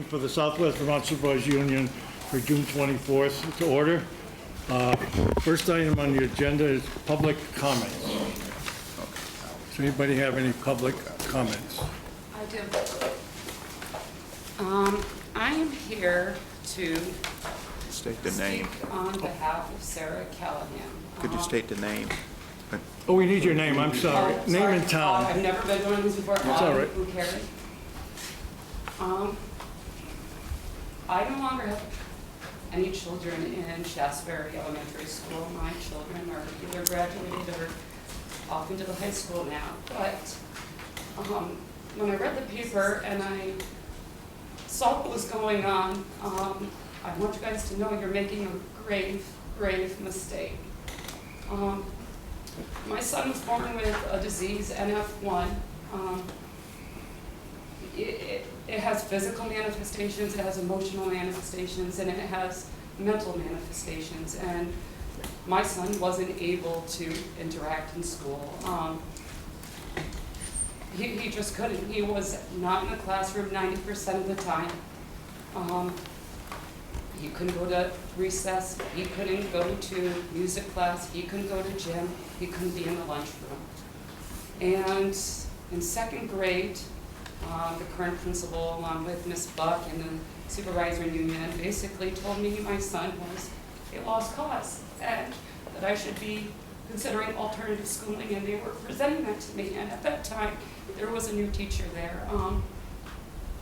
for the Southwest Vermont Supervisors Union for June 24th to order. First item on the agenda is public comments. Does anybody have any public comments? I do. I am here to State the name. speak on behalf of Sarah Callahan. Could you state the name? Oh, we need your name, I'm sorry. Oh, Name sorry. and town. I've never been to one of these before. That's all right. Who cares? I no longer have any children in Shaftesbury Elementary School. My children are either graduated or off into the high school now. But when I read the paper and I saw what was going on, I want you guys to know you're making a grave, grave mistake. My son was born with a disease, NF1. It has physical manifestations, it has emotional manifestations, and it has mental manifestations. And my son wasn't able to interact in school. He just couldn't. He was not in the classroom 90% of the time. He couldn't go to recess, he couldn't go to music class, he couldn't go to gym, he couldn't be in the lunchroom. And in second grade, the current principal, along with Ms. Buck and the supervisory union, basically told me my son was a lost cause and that I should be considering alternative schooling, and they were presenting that to me. And at that time, there was a new teacher there,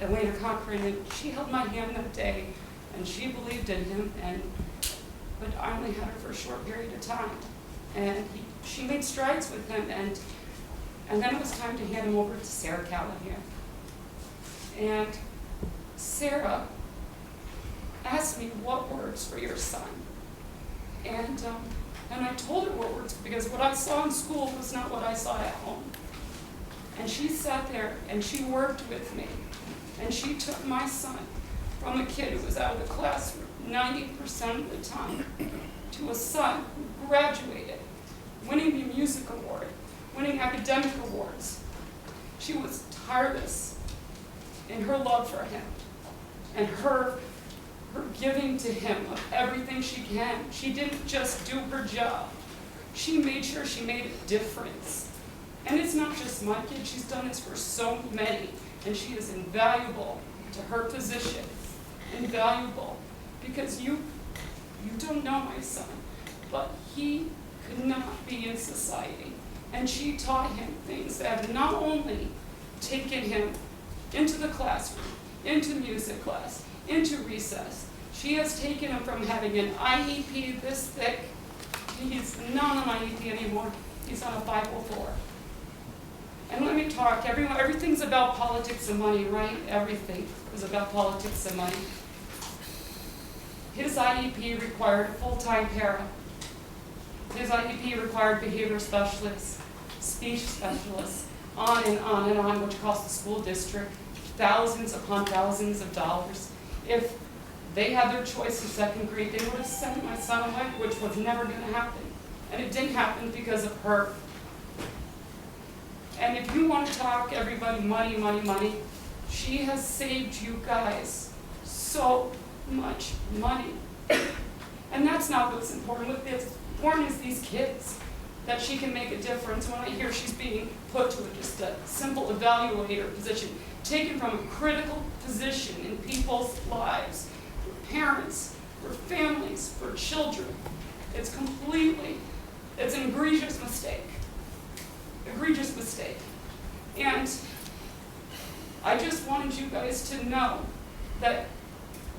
Elena Cochran, and she held my hand that day, and she believed in him, but I only had her for a short period of time. And she made strides with him, and then it was time to hand him over to Sarah Callahan. And Sarah asked me, what words for your son? And I told her what words, because what I saw in school was not what I saw at home. And she sat there and she worked with me, and she took my son from a kid who was out of the classroom 90% of the time to a son who graduated, winning the music award, winning academic awards. She was tireless in her love for him and her giving to him of everything she can. She didn't just do her job. She made sure she made a difference. And it's not just my kid, she's done this for so many, and she is invaluable to her position. Invaluable, because you don't know my son, but he could not be in society. And she taught him things that have not only taken him into the classroom, into music class, into recess. She has taken him from having an IEP this thick. He's not on IEP anymore. He's on a 504. And let me talk, everything's about politics and money, right? Everything is about politics and money. His IEP required a full-time para. His IEP required behavior specialists, speech specialists, on and on and on, which cost the school district thousands upon thousands of dollars. If they had their choice in second grade, they would have sent my son away, which was never going to happen. And it didn't happen because of her. And if you want to talk, everybody, money, money, money, she has saved you guys so much money. And that's not what's important. What's important is these kids, that she can make a difference. When I hear she's being put to just a simple evaluator position, taken from a critical position in people's lives, for parents, for families, for children, it's an egregious mistake. Egregious mistake. And I just wanted you guys to know that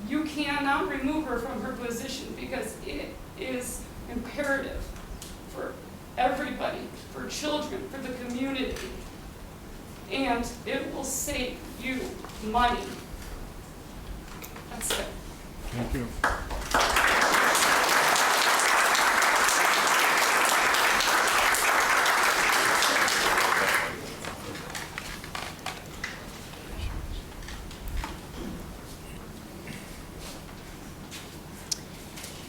you cannot remove her from her position, because it is imperative for everybody, for children, for the community, and it will save you money. That's it. Thank you.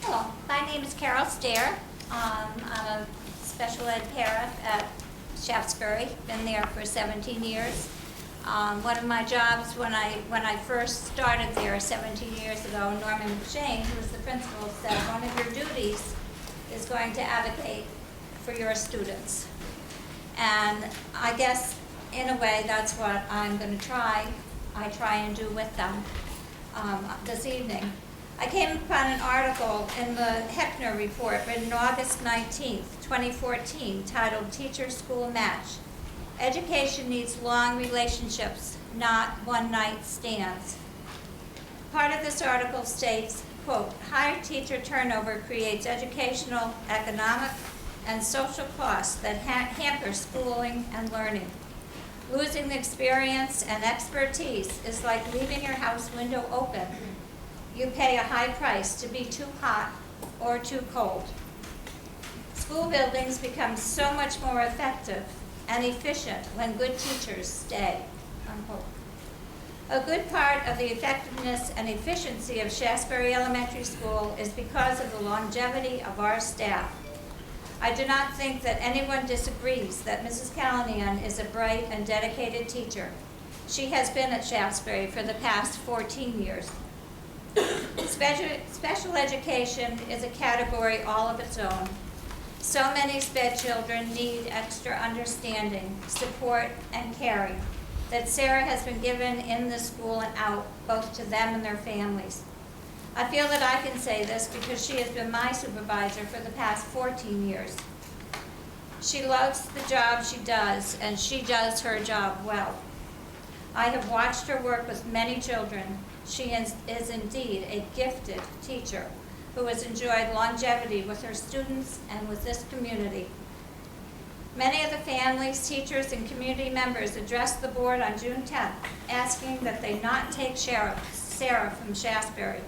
Hello, my name is Carol Stair. I'm a special ed para at Shaftesbury, been there for 17 years. One of my jobs when I first started there 17 years ago, Norman McShane, who was the principal, said one of your duties is going to advocate for your students. And I guess in a way that's what I'm going to try and do with them this evening. I came upon an article in the Heckner Report written August 19th, 2014, titled Teacher School Match. Education needs long relationships, not one-night stands. Part of this article states, quote, high teacher turnover creates educational, economic, and social costs that hamper schooling and learning. Losing the experience and expertise is like leaving your house window open. You pay a high price to be too hot or too cold. School buildings become so much more effective and efficient when good teachers stay, unquote. A good part of the effectiveness and efficiency of Shasberry Elementary School is because of the longevity of our staff. I do not think that anyone disagrees that Mrs. Callahan is a bright and dedicated teacher. She has been at Shasberry for the past 14 years. Special education is a category all of its own. So many SPED children need extra understanding, support, and caring that Sarah has been given in the school and out, both to them and their families. I feel that I can say this because she has been my supervisor for the past 14 years. She loves the job she does, and she does her job well. I have watched her work with many children. She is indeed a gifted teacher who has enjoyed longevity with her students and with this community. Many of the families, teachers, and community members addressed the board on June 10th, asking that they not take Sarah from Shasberry.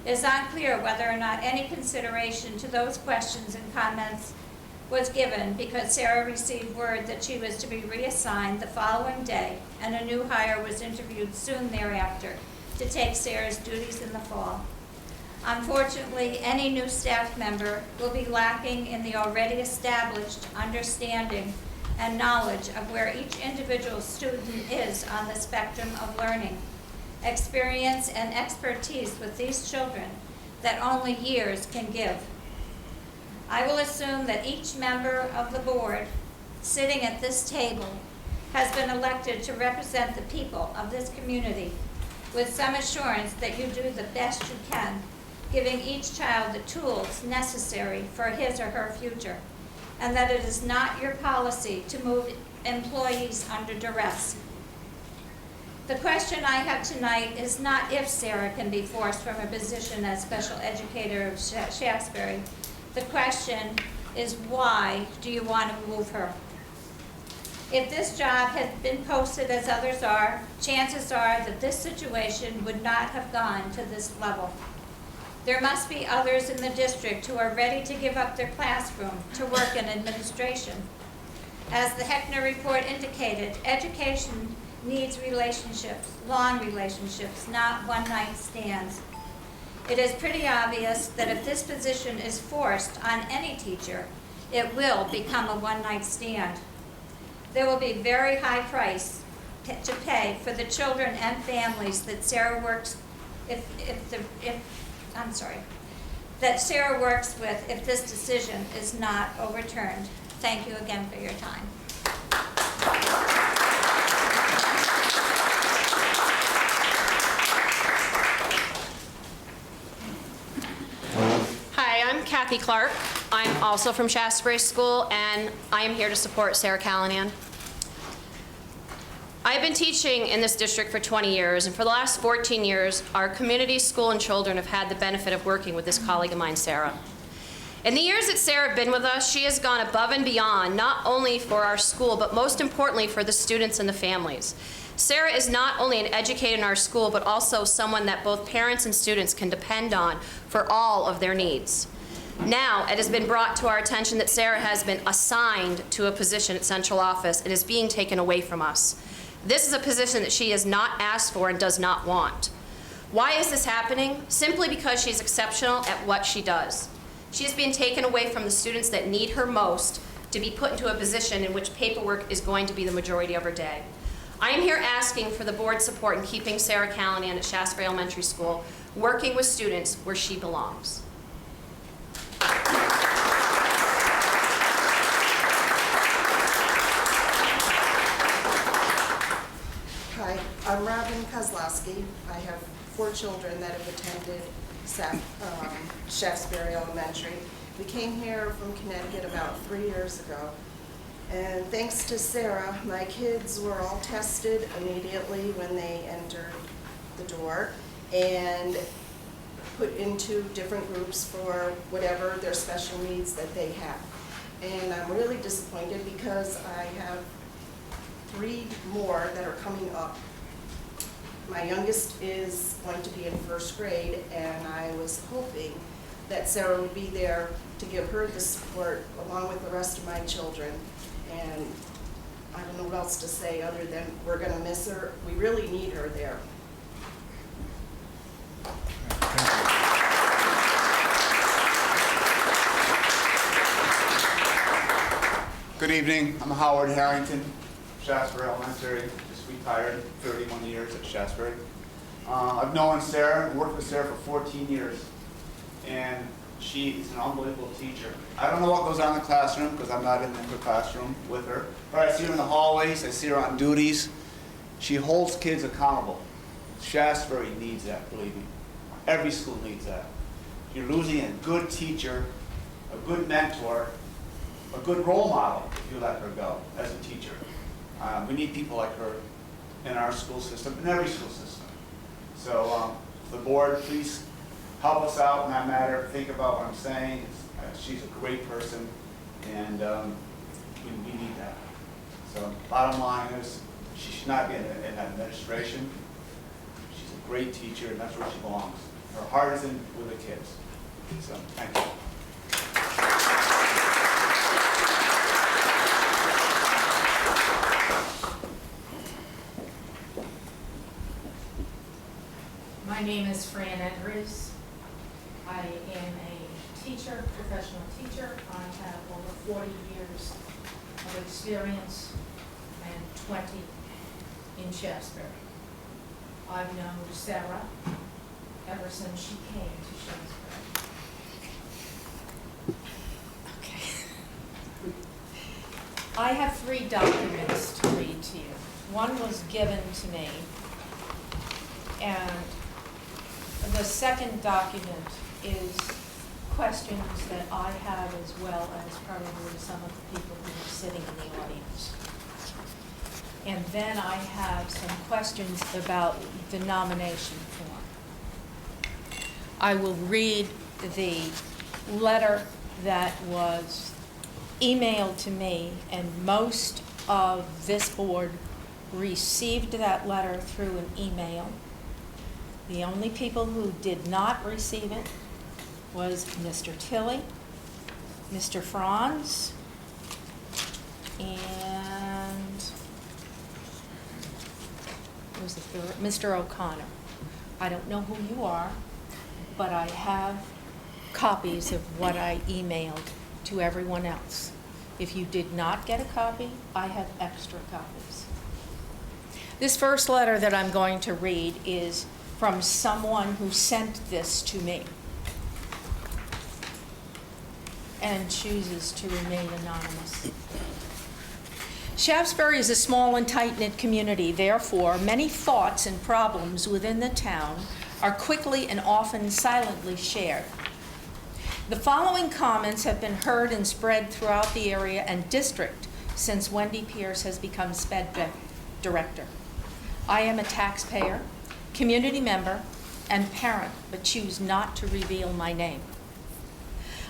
It is unclear whether or not any consideration to those questions and comments was given because Sarah received word that she was to be reassigned the following day, and a new hire was interviewed soon thereafter to take Sarah's duties in the fall. Unfortunately, any new staff member will be lacking in the already established understanding and knowledge of where each individual student is on the spectrum of learning, experience, and expertise with these children that only years can give. I will assume that each member of the board sitting at this table has been elected to represent the people of this community with some assurance that you do the best you can, giving each child the tools necessary for his or her future, and that it is not your policy to move employees under duress. The question I have tonight is not if Sarah can be forced from her position as special educator of Shasberry. The question is, why do you want to move her? If this job had been posted as others are, chances are that this situation would not have gone to this level. There must be others in the district who are ready to give up their classroom to work in administration. As the Heckner Report indicated, education needs relationships, long relationships, not one-night stands. It is pretty obvious that if this position is forced on any teacher, it will become a one-night stand. There will be a very high price to pay for the children and families that Sarah works that Sarah works with if this decision is not overturned. Thank you again for your time. Hi, I'm Kathy Clark. I'm also from Shasberry School, and I am here to support Sarah Callahan. I've been teaching in this district for 20 years, and for the last 14 years, our community, school, and children have had the benefit of working with this colleague of mine, Sarah. In the years that Sarah has been with us, she has gone above and beyond, not only for our school, but most importantly for the students and the families. Sarah is not only an educator in our school, but also someone that both parents and students can depend on for all of their needs. Now, it has been brought to our attention that Sarah has been assigned to a position at central office and is being taken away from us. This is a position that she has not asked for and does not want. Why is this happening? Simply because she's exceptional at what she does. She is being taken away from the students that need her most to be put into a position in which paperwork is going to be the majority of her day. I am here asking for the board's support in keeping Sarah Callahan at Shasbury Elementary School, working with students where she belongs. Hi, I'm Robin Kozlowski. I have 4 children that have attended Shaftesbury Elementary. We came here from Connecticut about 3 years ago. And thanks to Sarah, my kids were all tested immediately when they entered the door and put into different groups for whatever their special needs that they have. And I'm really disappointed because I have 3 more that are coming up. My youngest is going to be in 1st grade, and I was hoping that Sarah would be there to give her the support along with the rest of my children. And I don't know what else to say other than we're going to miss her. We really need her there. Good evening. I'm Howard Harrington, Shaftesbury Elementary, just retired, 31 years at Shaftesbury. I've known Sarah, worked with Sarah for 14 years, and she is an unbelievable teacher. I don't know what goes on in the classroom because I'm not in the classroom with her, but I see her in the hallways, I see her on duties. She holds kids accountable. Shaftesbury needs that, believe me. Every school needs that. You're losing a good teacher, a good mentor, a good role model if you let her go as a teacher. We need people like her in our school system, in every school system. So the board, please help us out in that matter. Think about what I'm saying. She's a great person, and we need that. So bottom line is, she should not be in administration. She's a great teacher, and that's where she belongs. Her heart is in with the kids. So thank you. My name is Fran Edwards. I am a teacher, professional teacher. I have over 40 years of experience and 20 in Shaftesbury. I've known Sarah ever since she came to Shaftesbury. Okay. I have 3 documents to read to you. One was given to me, and the second document is questions that I have, as well as probably some of the people who are sitting in the audience. And then I have some questions about the nomination form. I will read the letter that was emailed to me, and most of this board received that letter through an email. The only people who did not receive it was Mr. Tilley, Mr. Franz, and who was the third? Mr. O'Connor. I don't know who you are, but I have copies of what I emailed to everyone else. If you did not get a copy, I have extra copies. This first letter that I'm going to read is from someone who sent this to me and chooses to remain anonymous. Shaftesbury is a small and tight-knit community. Therefore, many thoughts and problems within the town are quickly and often silently shared. The following comments have been heard and spread throughout the area and district since Wendy Pierce has become SPED director. I am a taxpayer, community member, and parent, but choose not to reveal my name.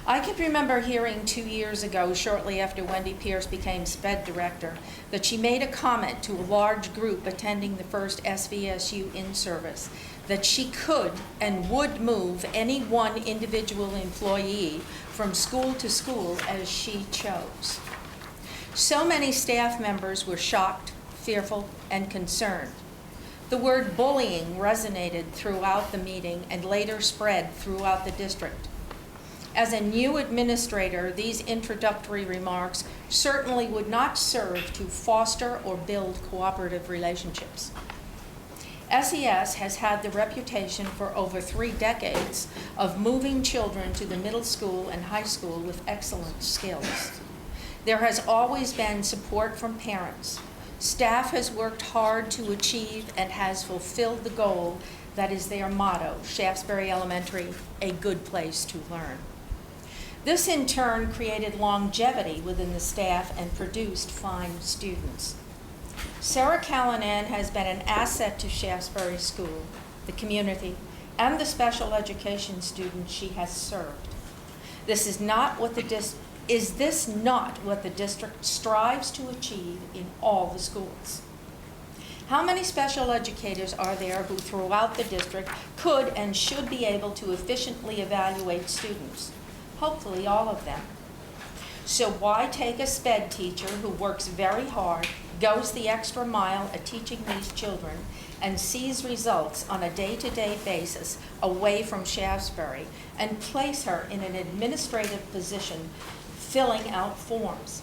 I can remember hearing 2 years ago, shortly after Wendy Pierce became SPED director, that she made a comment to a large group attending the first SVSU in-service that she could and would move any one individual employee from school to school as she chose. So many staff members were shocked, fearful, and concerned. The word bullying resonated throughout the meeting and later spread throughout the district. As a new administrator, these introductory remarks certainly would not serve to foster or build cooperative relationships. SES has had the reputation for over 3 decades of moving children to the middle school and high school with excellent skills. There has always been support from parents. Staff has worked hard to achieve and has fulfilled the goal that is their motto, Shaftesbury Elementary, a good place to learn. This in turn created longevity within the staff and produced fine students. Sarah Callanan has been an asset to Shaftesbury School, the community, and the special education students she has served. Is this not what the district strives to achieve in all the schools? How many special educators are there who throughout the district could and should be able to efficiently evaluate students? Hopefully all of them. So why take a SPED teacher who works very hard, goes the extra mile at teaching these children, and sees results on a day-to-day basis away from Shaftesbury, and place her in an administrative position filling out forms?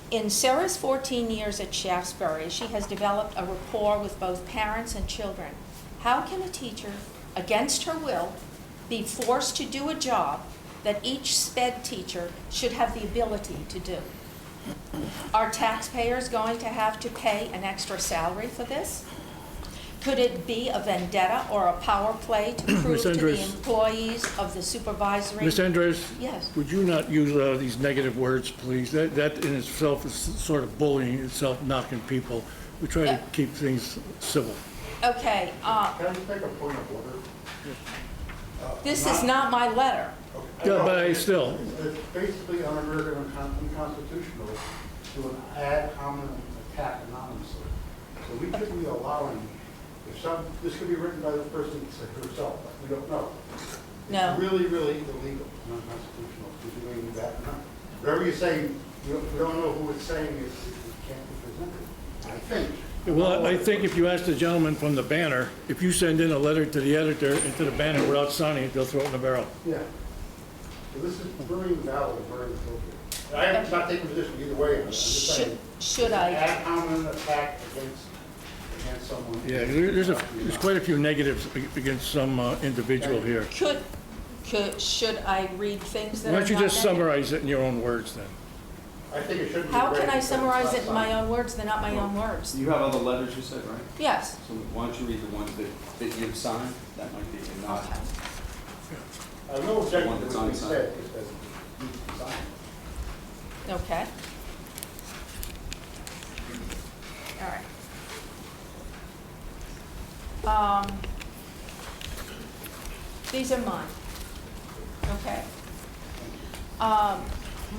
In Sarah's 14 years at Shaftesbury, she has developed a rapport with both parents and children. How can a teacher, against her will, be forced to do a job that each SPED teacher should have the ability to do? Are taxpayers going to have to pay an extra salary for this? Could it be a vendetta or a power play to prove to the employees of the supervisory? Ms. Andres? Yes. Would you not use these negative words, please? That in itself is sort of bullying itself, knocking people. We try to keep things civil. Okay, Can I just make a point of order? this is not my letter. Yeah, but I still. It's basically un-American and unconstitutional to ad hominem attack anonymously. So we shouldn't be allowing, this could be written by the person herself, but we don't know. No. It's really, really illegal and unconstitutional to be doing that. Whatever you're saying, we don't know who it's saying, it can't be presented. I think. Well, I think if you ask the gentleman from the Banner, if you send in a letter to the editor and to the Banner without signing it, they'll throw it in the barrel. Yeah. So this is very valid and very appropriate. I'm not taking a position either way. I'm just saying. Should I? Ad hominem attack against someone. Yeah, there's quite a few negatives against some individual here. Should I read things that Why are don't you not just negative? summarize it in your own words then? I think it should be. How can I read summarize it because in my it's own words? They're not my own words. You have other letters you said, right? Yes. So why don't you read the ones that you've signed? That might be not. Okay. I have no objection One to that's what you unsigned. said, just as it needs to be signed. Okay. All right. These are mine. Okay.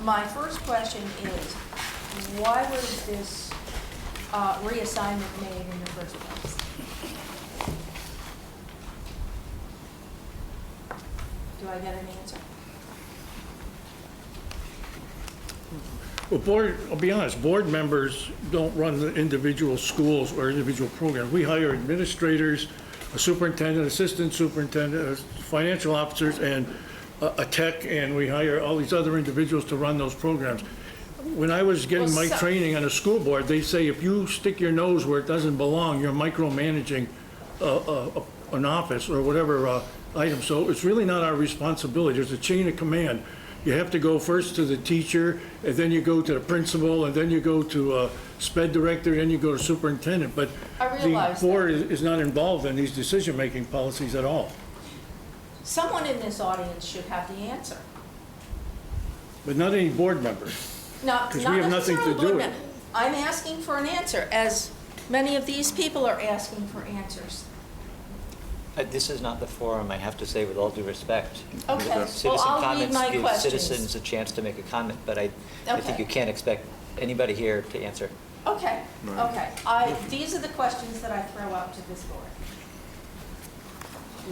My first question is, why was this reassignment made in the first place? Do I get an answer? Well, I'll be honest, board members don't run the individual schools or individual programs. We hire administrators, a superintendent, assistant superintendent, financial officers, and a tech, and we hire all these other individuals to run those programs. When I was getting my training on a school board, they say if you stick your nose where it doesn't belong, you're micromanaging an office or whatever item. So it's really not our responsibility. There's a chain of command. You have to go first to the teacher, and then you go to the principal, and then you go to a SPED director, and then you go to superintendent. But I the realize board is not involved in these decision-making policies at all. Someone in this audience should have the answer. But not any board members. Not 'Cause we have nothing to necessarily do board with it. member. I'm asking for an answer, as many of these people are asking for answers. This is not the forum, I have to say, with all due respect. Okay, well, Citizen I'll read comments my give questions. citizens a chance to make a comment, but I think Okay. you can't expect anybody here to answer. Okay, okay. These are the questions that I throw out to this board.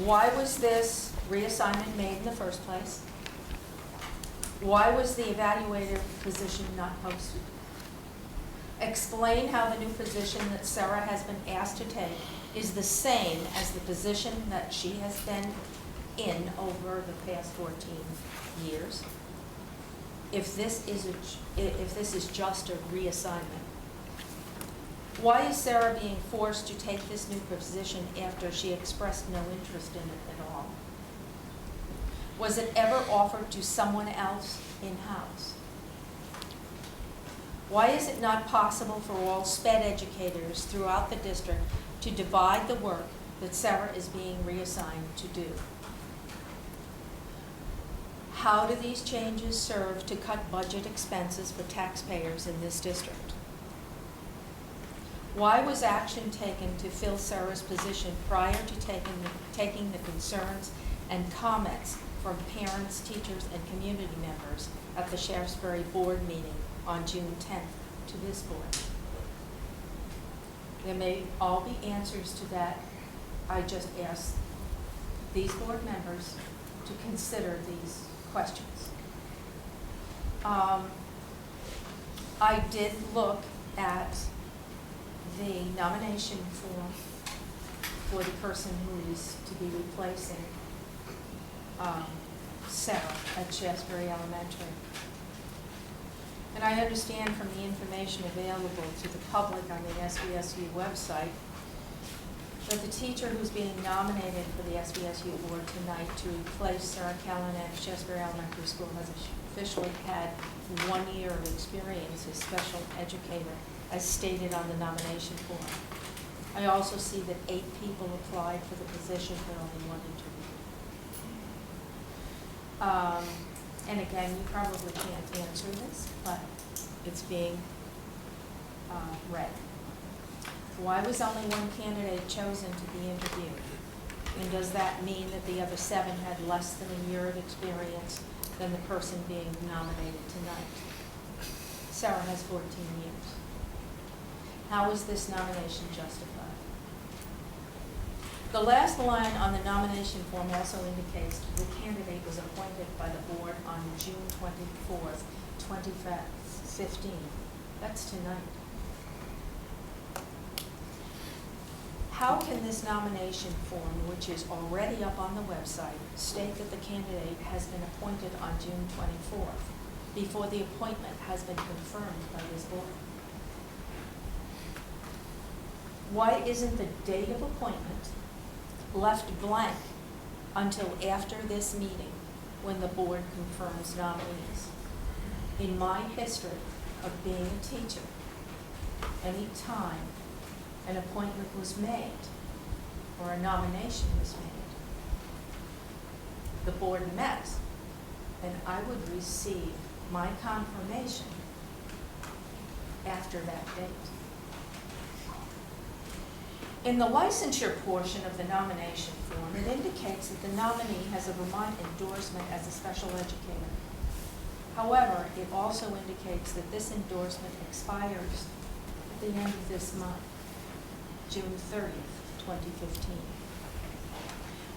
Why was this reassignment made in the first place? Why was the evaluator position not posted? Explain how the new position that Sarah has been asked to take is the same as the position that she has been in over the past 14 years, if this is just a reassignment? Why is Sarah being forced to take this new position after she expressed no interest in it at all? Was it ever offered to someone else in-house? Why is it not possible for all SPED educators throughout the district to divide the work that Sarah is being reassigned to do? How do these changes serve to cut budget expenses for taxpayers in this district? Why was action taken to fill Sarah's position prior to taking the concerns and comments from parents, teachers, and community members at the Shaftesbury Board meeting on June 10th to this board? There may all be answers to that. I just ask these board members to consider these questions. I did look at the nomination form for the person who is to be replacing Sarah at Shaftesbury Elementary. And I understand from the information available to the public on the SVSU website that the teacher who's being nominated for the SVSU Board tonight to replace Sarah Callahan at Shaftesbury Elementary School has officially had 1 year of experience as special educator, as stated on the nomination form. I also see that 8 people applied for the position, but only 1 interviewed. And again, you probably can't answer this, but it's being read. Why was only 1 candidate chosen to be interviewed? And does that mean that the other 7 had less than a year of experience than the person being nominated tonight? Sarah has 14 years. How is this nomination justified? The last line on the nomination form also indicates that the candidate was appointed by the board on June 24th, 2015. That's tonight. How can this nomination form, which is already up on the website, state that the candidate has been appointed on June 24th before the appointment has been confirmed by this board? Why isn't the date of appointment left blank until after this meeting when the board confirms nominees? In my history of being a teacher, any time an appointment was made or a nomination was made, the board met and I would receive my confirmation after that date. In the licensure portion of the nomination form, it indicates that the nominee has a Vermont endorsement as a special educator. However, it also indicates that this endorsement expires at the end of this month, June 30th, 2015.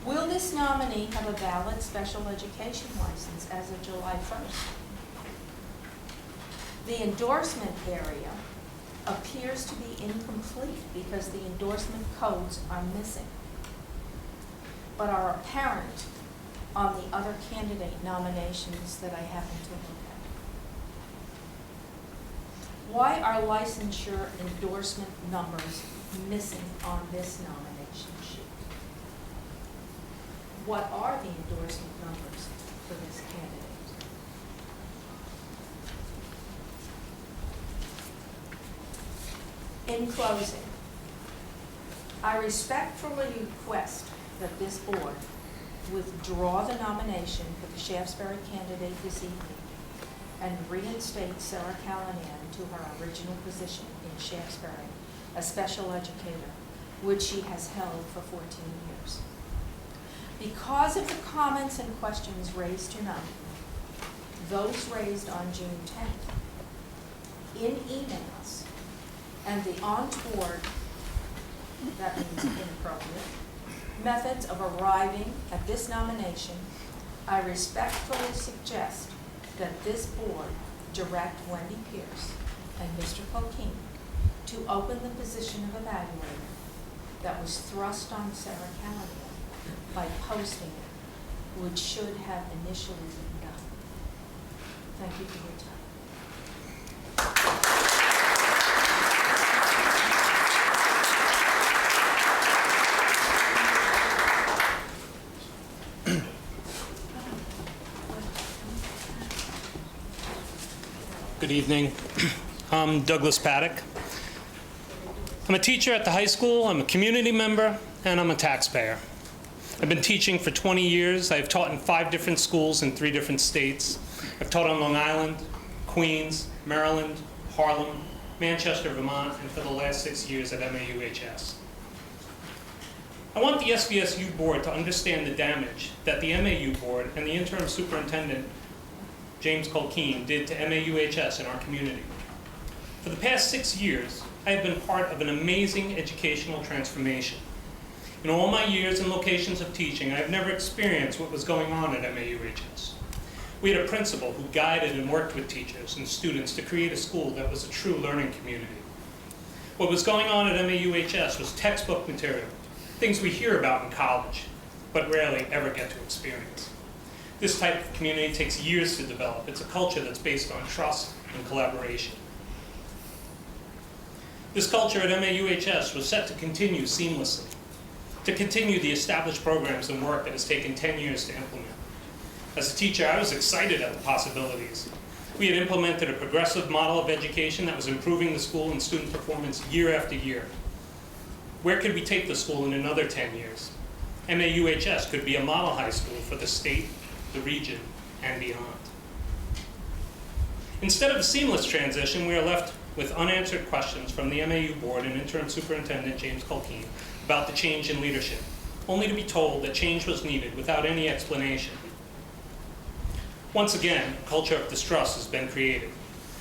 Will this nominee have a valid special education license as of July 1st? The endorsement area appears to be incomplete because the endorsement codes are missing, but are apparent on the other candidate nominations that I happen to look at. Why are licensure endorsement numbers missing on this nomination sheet? What are the endorsement numbers for this candidate? In closing, I respectfully request that this board withdraw the nomination for the Shaftesbury candidate this evening and reinstate Sarah Callahan to her original position in Shaftesbury, a special educator, which she has held for 14 years. Because of the comments and questions raised tonight, those raised on June 10th, in emails, and the untoward, that means inappropriate, methods of arriving at this nomination, I respectfully suggest that this board direct Wendy Pierce and Mr. Coquine to open the position of evaluator that was thrust on Sarah Callahan by posting it which should have initially been done. Thank you for your time. Good evening. I'm Douglas Paddock. I'm a teacher at the high school, I'm a community member, and I'm a taxpayer. I've been teaching for 20 years. I've taught in 5 different schools in 3 different states. I've taught on Long Island, Queens, Maryland, Harlem, Manchester, Vermont, and for the last 6 years at MAUHS. I want the SVSU Board to understand the damage that the MAU Board and the interim superintendent, James Culkeen, did to MAUHS in our community. For the past 6 years, I have been part of an amazing educational transformation. In all my years and locations of teaching, I have never experienced what was going on at MAUHS. We had a principal who guided and worked with teachers and students to create a school that was a true learning community. What was going on at MAUHS was textbook material, things we hear about in college, but rarely ever get to experience. This type of community takes years to develop. It's a culture that's based on trust and collaboration. This culture at MAUHS was set to continue seamlessly, to continue the established programs and work that has taken 10 years to implement. As a teacher, I was excited at the possibilities. We had implemented a progressive model of education that was improving the school and student performance year after year. Where could we take the school in another 10 years? MAUHS could be a model high school for the state, the region, and beyond. Instead of a seamless transition, we are left with unanswered questions from the MAU Board and interim superintendent James Culkeen about the change in leadership, only to be told that change was needed without any explanation. Once again, a culture of distrust has been created.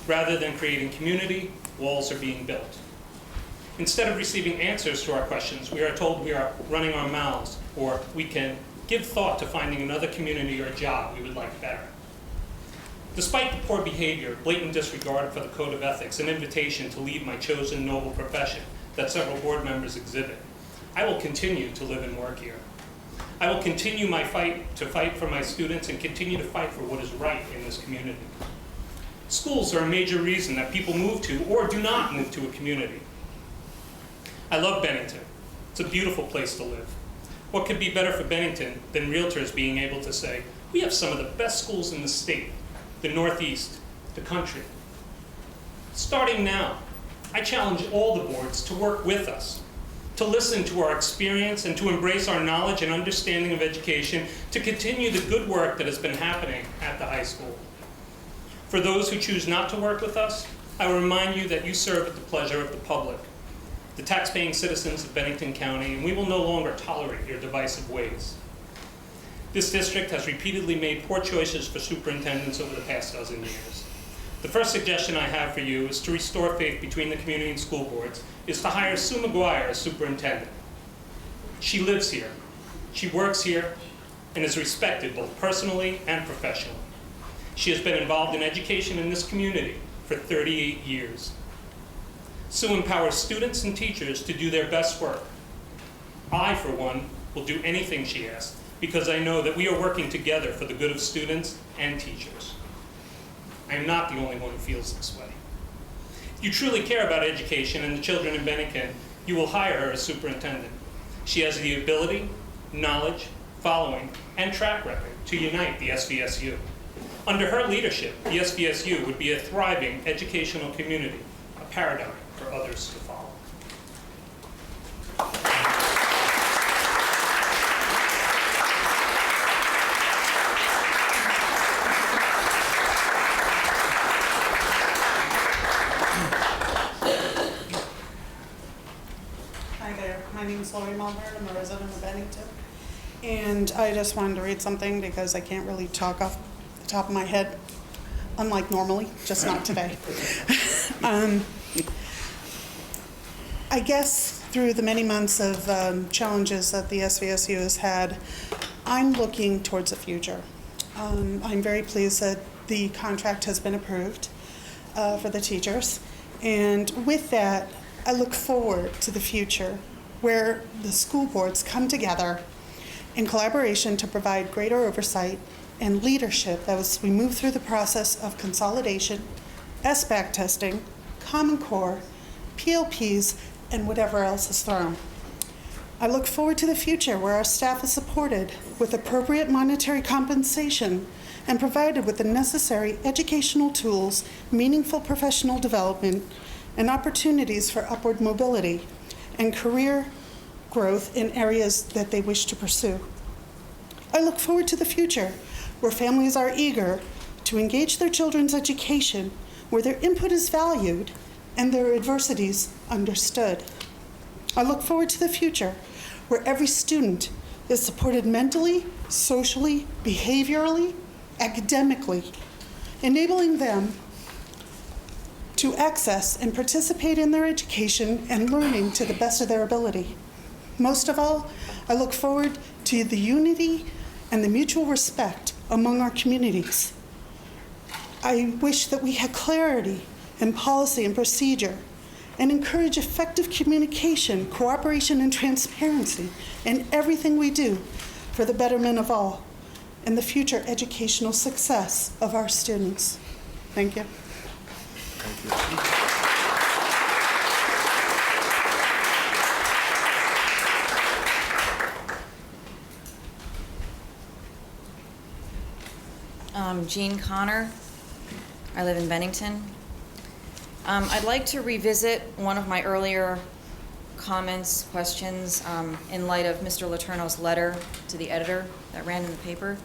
Rather than creating community, walls are being built. Instead of receiving answers to our questions, we are told we are running our mouths, or we can give thought to finding another community or job we would like better. Despite the poor behavior, blatant disregard for the code of ethics, and invitation to leave my chosen noble profession that several board members exhibit, I will continue to live and work here. I will continue my fight to fight for my students and continue to fight for what is right in this community. Schools are a major reason that people move to or do not move to a community. I love Bennington. It's a beautiful place to live. What could be better for Bennington than realtors being able to say, we have some of the best schools in the state, the Northeast, the country. Starting now, I challenge all the boards to work with us, to listen to our experience and to embrace our knowledge and understanding of education to continue the good work that has been happening at the high school. For those who choose not to work with us, I will remind you that you serve at the pleasure of the public, the tax-paying citizens of Bennington County, and we will no longer tolerate your divisive ways. This district has repeatedly made poor choices for superintendents over the past dozen years. The first suggestion I have for you is to restore faith between the community and school boards, is to hire Sue McGuire as superintendent. She lives here, she works here, and is respected both personally and professionally. She has been involved in education in this community for 38 years. Sue empowers students and teachers to do their best work. I, for one, will do anything she asks because I know that we are working together for the good of students and teachers. I am not the only one who feels this way. If you truly care about education and the children in Bennington, you will hire her as superintendent. She has the ability, knowledge, following, and track record to unite the SVSU. Under her leadership, the SVSU would be a thriving educational community, a paradigm for others to follow. Hi there, my name is Lori Mulhern, I'm a resident of Bennington. And I just wanted to read something because I can't really talk off the top of my head, unlike normally, just not today. I guess through the many months of challenges that the SVSU has had, I'm looking towards the future. I'm very pleased that the contract has been approved for the teachers. And with that, I look forward to the future where the school boards come together in collaboration to provide greater oversight and leadership as we move through the process of consolidation, SBAC testing, Common Core, PLPs, and whatever else is thrown. I look forward to the future where our staff is supported with appropriate monetary compensation and provided with the necessary educational tools, meaningful professional development, and opportunities for upward mobility and career growth in areas that they wish to pursue. I look forward to the future where families are eager to engage their children's education, where their input is valued and their adversities understood. I look forward to the future where every student is supported mentally, socially, behaviorally, academically, enabling them to access and participate in their education and learning to the best of their ability. Most of all, I look forward to the unity and the mutual respect among our communities. I wish that we had clarity in policy and procedure and encourage effective communication, cooperation, and transparency in everything we do for the betterment of all and the future educational success of our students. Thank you. Jean Connor. I live in Bennington. I'd like to revisit one of my earlier comments, questions, in light of Mr. Letourneau's letter to the editor that ran in the paper.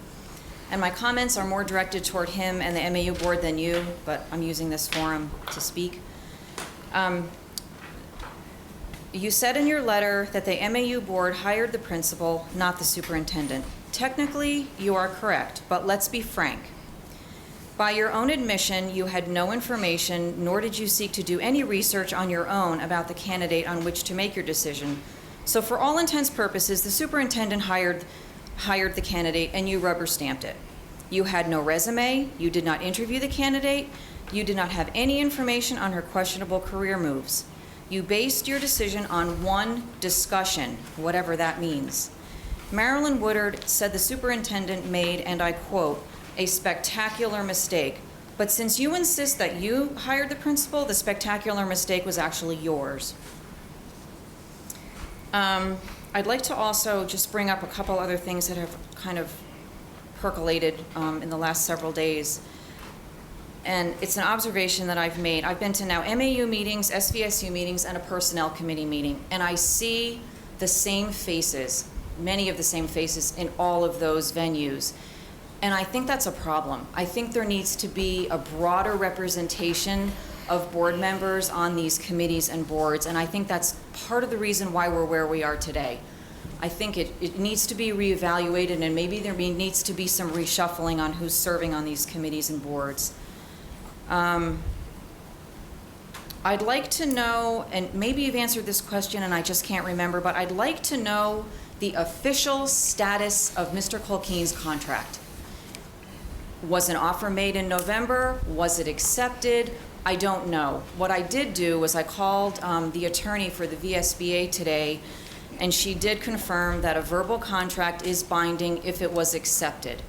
And my comments are more directed toward him and the MAU board than you, but I'm using this forum to speak. You said in your letter that the MAU board hired the principal, not the superintendent. Technically, you are correct, but let's be frank. By your own admission, you had no information, nor did you seek to do any research on your own about the candidate on which to make your decision. So for all intents and purposes, the superintendent hired the candidate and you rubber stamped it. You had no resume, you did not interview the candidate, you did not have any information on her questionable career moves. You based your decision on one discussion, whatever that means. Marilyn Woodard said the superintendent made, and I quote, a spectacular mistake. But since you insist that you hired the principal, the spectacular mistake was actually yours. I'd like to also just bring up a couple other things that have kind of percolated in the last several days. And it's an observation that I've made. I've been to now MAU meetings, SVSU meetings, and a personnel committee meeting. And I see the same faces, many of the same faces in all of those venues. And I think that's a problem. I think there needs to be a broader representation of board members on these committees and boards, and I think that's part of the reason why we're where we are today. I think it needs to be reevaluated, and maybe there needs to be some reshuffling on who's serving on these committees and boards. I'd like to know, and maybe you've answered this question and I just can't remember, but I'd like to know the official status of Mr. Colquhoun's contract. Was an offer made in November? Was it accepted? I don't know. What I did do was I called the attorney for the VSBA today, and she did confirm that a verbal contract is binding if it was accepted.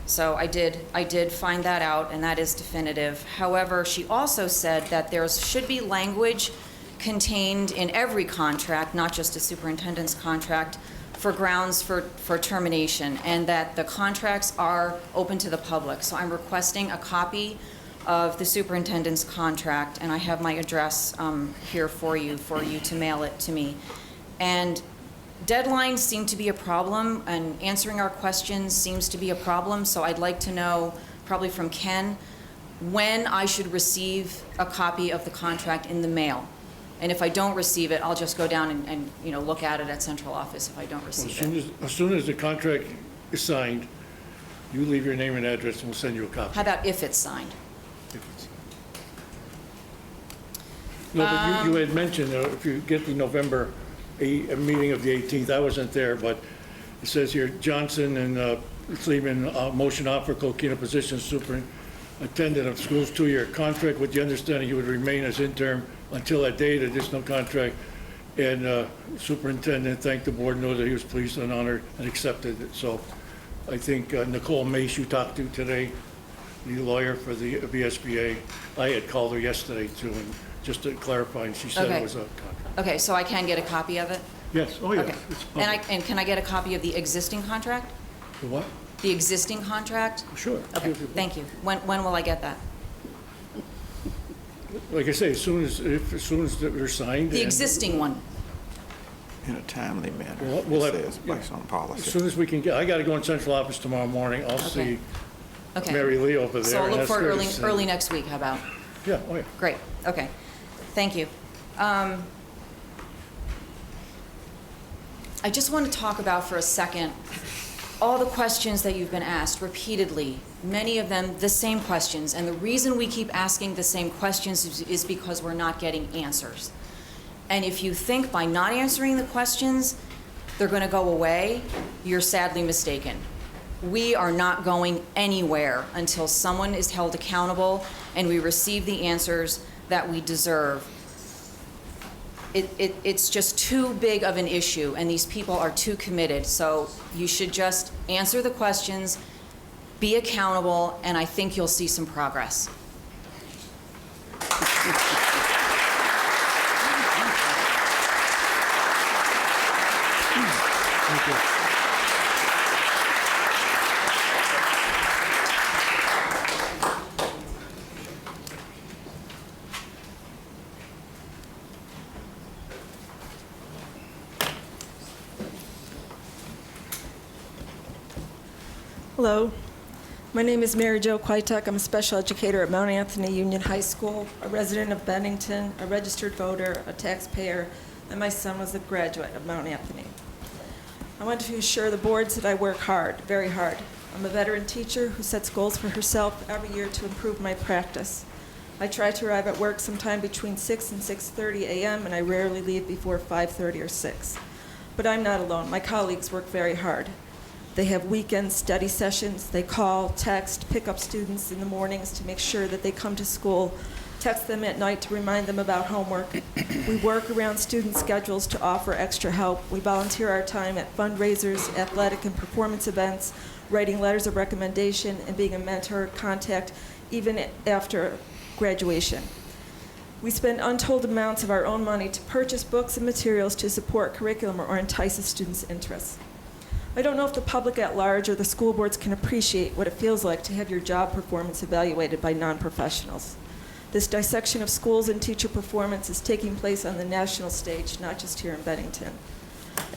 So I did find that out, and that is definitive. However, she also said that there should be language contained in every contract, not just a superintendent's contract, for grounds for termination, and that the contracts are open to the public. So I'm requesting a copy of the superintendent's contract, and I have my address here for you to mail it to me. And deadlines seem to be a problem, and answering our questions seems to be a problem, so I'd like to know, probably from Ken, when I should receive a copy of the contract in the mail. And if I don't receive it, I'll just go down and look at it at central office if I don't receive it. As soon as the contract is signed, you leave your name and address and we'll send you a copy. How about if it's signed? No, but you had mentioned, if you get the November a meeting of the 18th, I wasn't there, but it says here, Johnson and Sleeman, motion offer Colquhoun position superintendent of schools 2-year contract with the understanding he would remain as interim until that date, additional contract And superintendent thanked the board, know that he was pleased and honored and accepted it. So I think Nicole Mace you talked to today, the lawyer for the VSBA, I had called her yesterday too, and just to clarify, and she said Okay. it was a contract. Okay, so I can get a copy of it? Yes, oh yeah. Okay. It's And can I get a copy of the existing contract? The what? The existing contract? Sure. Okay, thank you. When will I get that? Like I say, as soon as they're signed. The and- existing one? In a timely manner, We'll it have- says, based on As policy. soon as we can get, I gotta go in central office tomorrow morning. I'll see Okay. Mary Lee over there. So I'll and look ask for her to early, send- early next week, how about? Yeah, oh yeah. Great, okay. Thank you. I just want to talk about for a second all the questions that you've been asked repeatedly, many of them the same questions. And the reason we keep asking the same questions is because we're not getting answers. And if you think by not answering the questions, they're going to go away, you're sadly mistaken. We are not going anywhere until someone is held accountable and we receive the answers that we deserve. It's just too big of an issue, and these people are too committed. So you should just answer the questions, be accountable, and I think you'll see some progress. Thank you. Hello, my name is Mary Jo Kwiatek. I'm a special educator at Mount Anthony Union High School, a resident of Bennington, a registered voter, a taxpayer, and my son was a graduate of Mount Anthony. I want to assure the boards that I work hard, very hard. I'm a veteran teacher who sets goals for herself every year to improve my practice. I try to arrive at work sometime between 6 and 6:30 a.m., and I rarely leave before 5:30 or 6. But I'm not alone. My colleagues work very hard. They have weekend study sessions. They call, text, pick up students in the mornings to make sure that they come to school, text them at night to remind them about homework. We work around student schedules to offer extra help. We volunteer our time at fundraisers, athletic and performance events, writing letters of recommendation, and being a mentor, contact, even after graduation. We spend untold amounts of our own money to purchase books and materials to support curriculum or entice a student's interests. I don't know if the public at large or the school boards can appreciate what it feels like to have your job performance evaluated by non-professionals. This dissection of schools and teacher performance is taking place on the national stage, not just here in Bennington.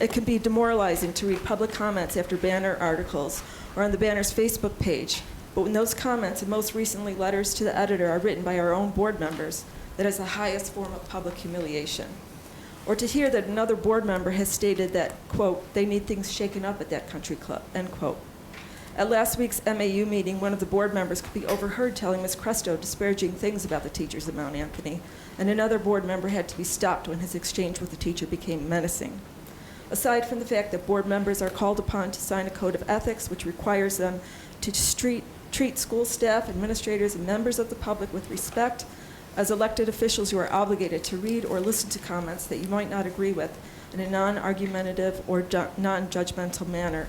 It can be demoralizing to read public comments after banner articles or on the banner's Facebook page, but when those comments and most recently letters to the editor are written by our own board members, that is the highest form of public humiliation. Or to hear that another board member has stated that, quote, they need things shaken up at that country club, end quote. At last week's MAU meeting, one of the board members could be overheard telling Ms. Cresto disparaging things about the teachers at Mount Anthony, and another board member had to be stopped when his exchange with the teacher became menacing. Aside from the fact that board members are called upon to sign a code of ethics which requires them to treat school staff, administrators, and members of the public with respect, as elected officials, you are obligated to read or listen to comments that you might not agree with in a non-argumentative or non-judgmental manner.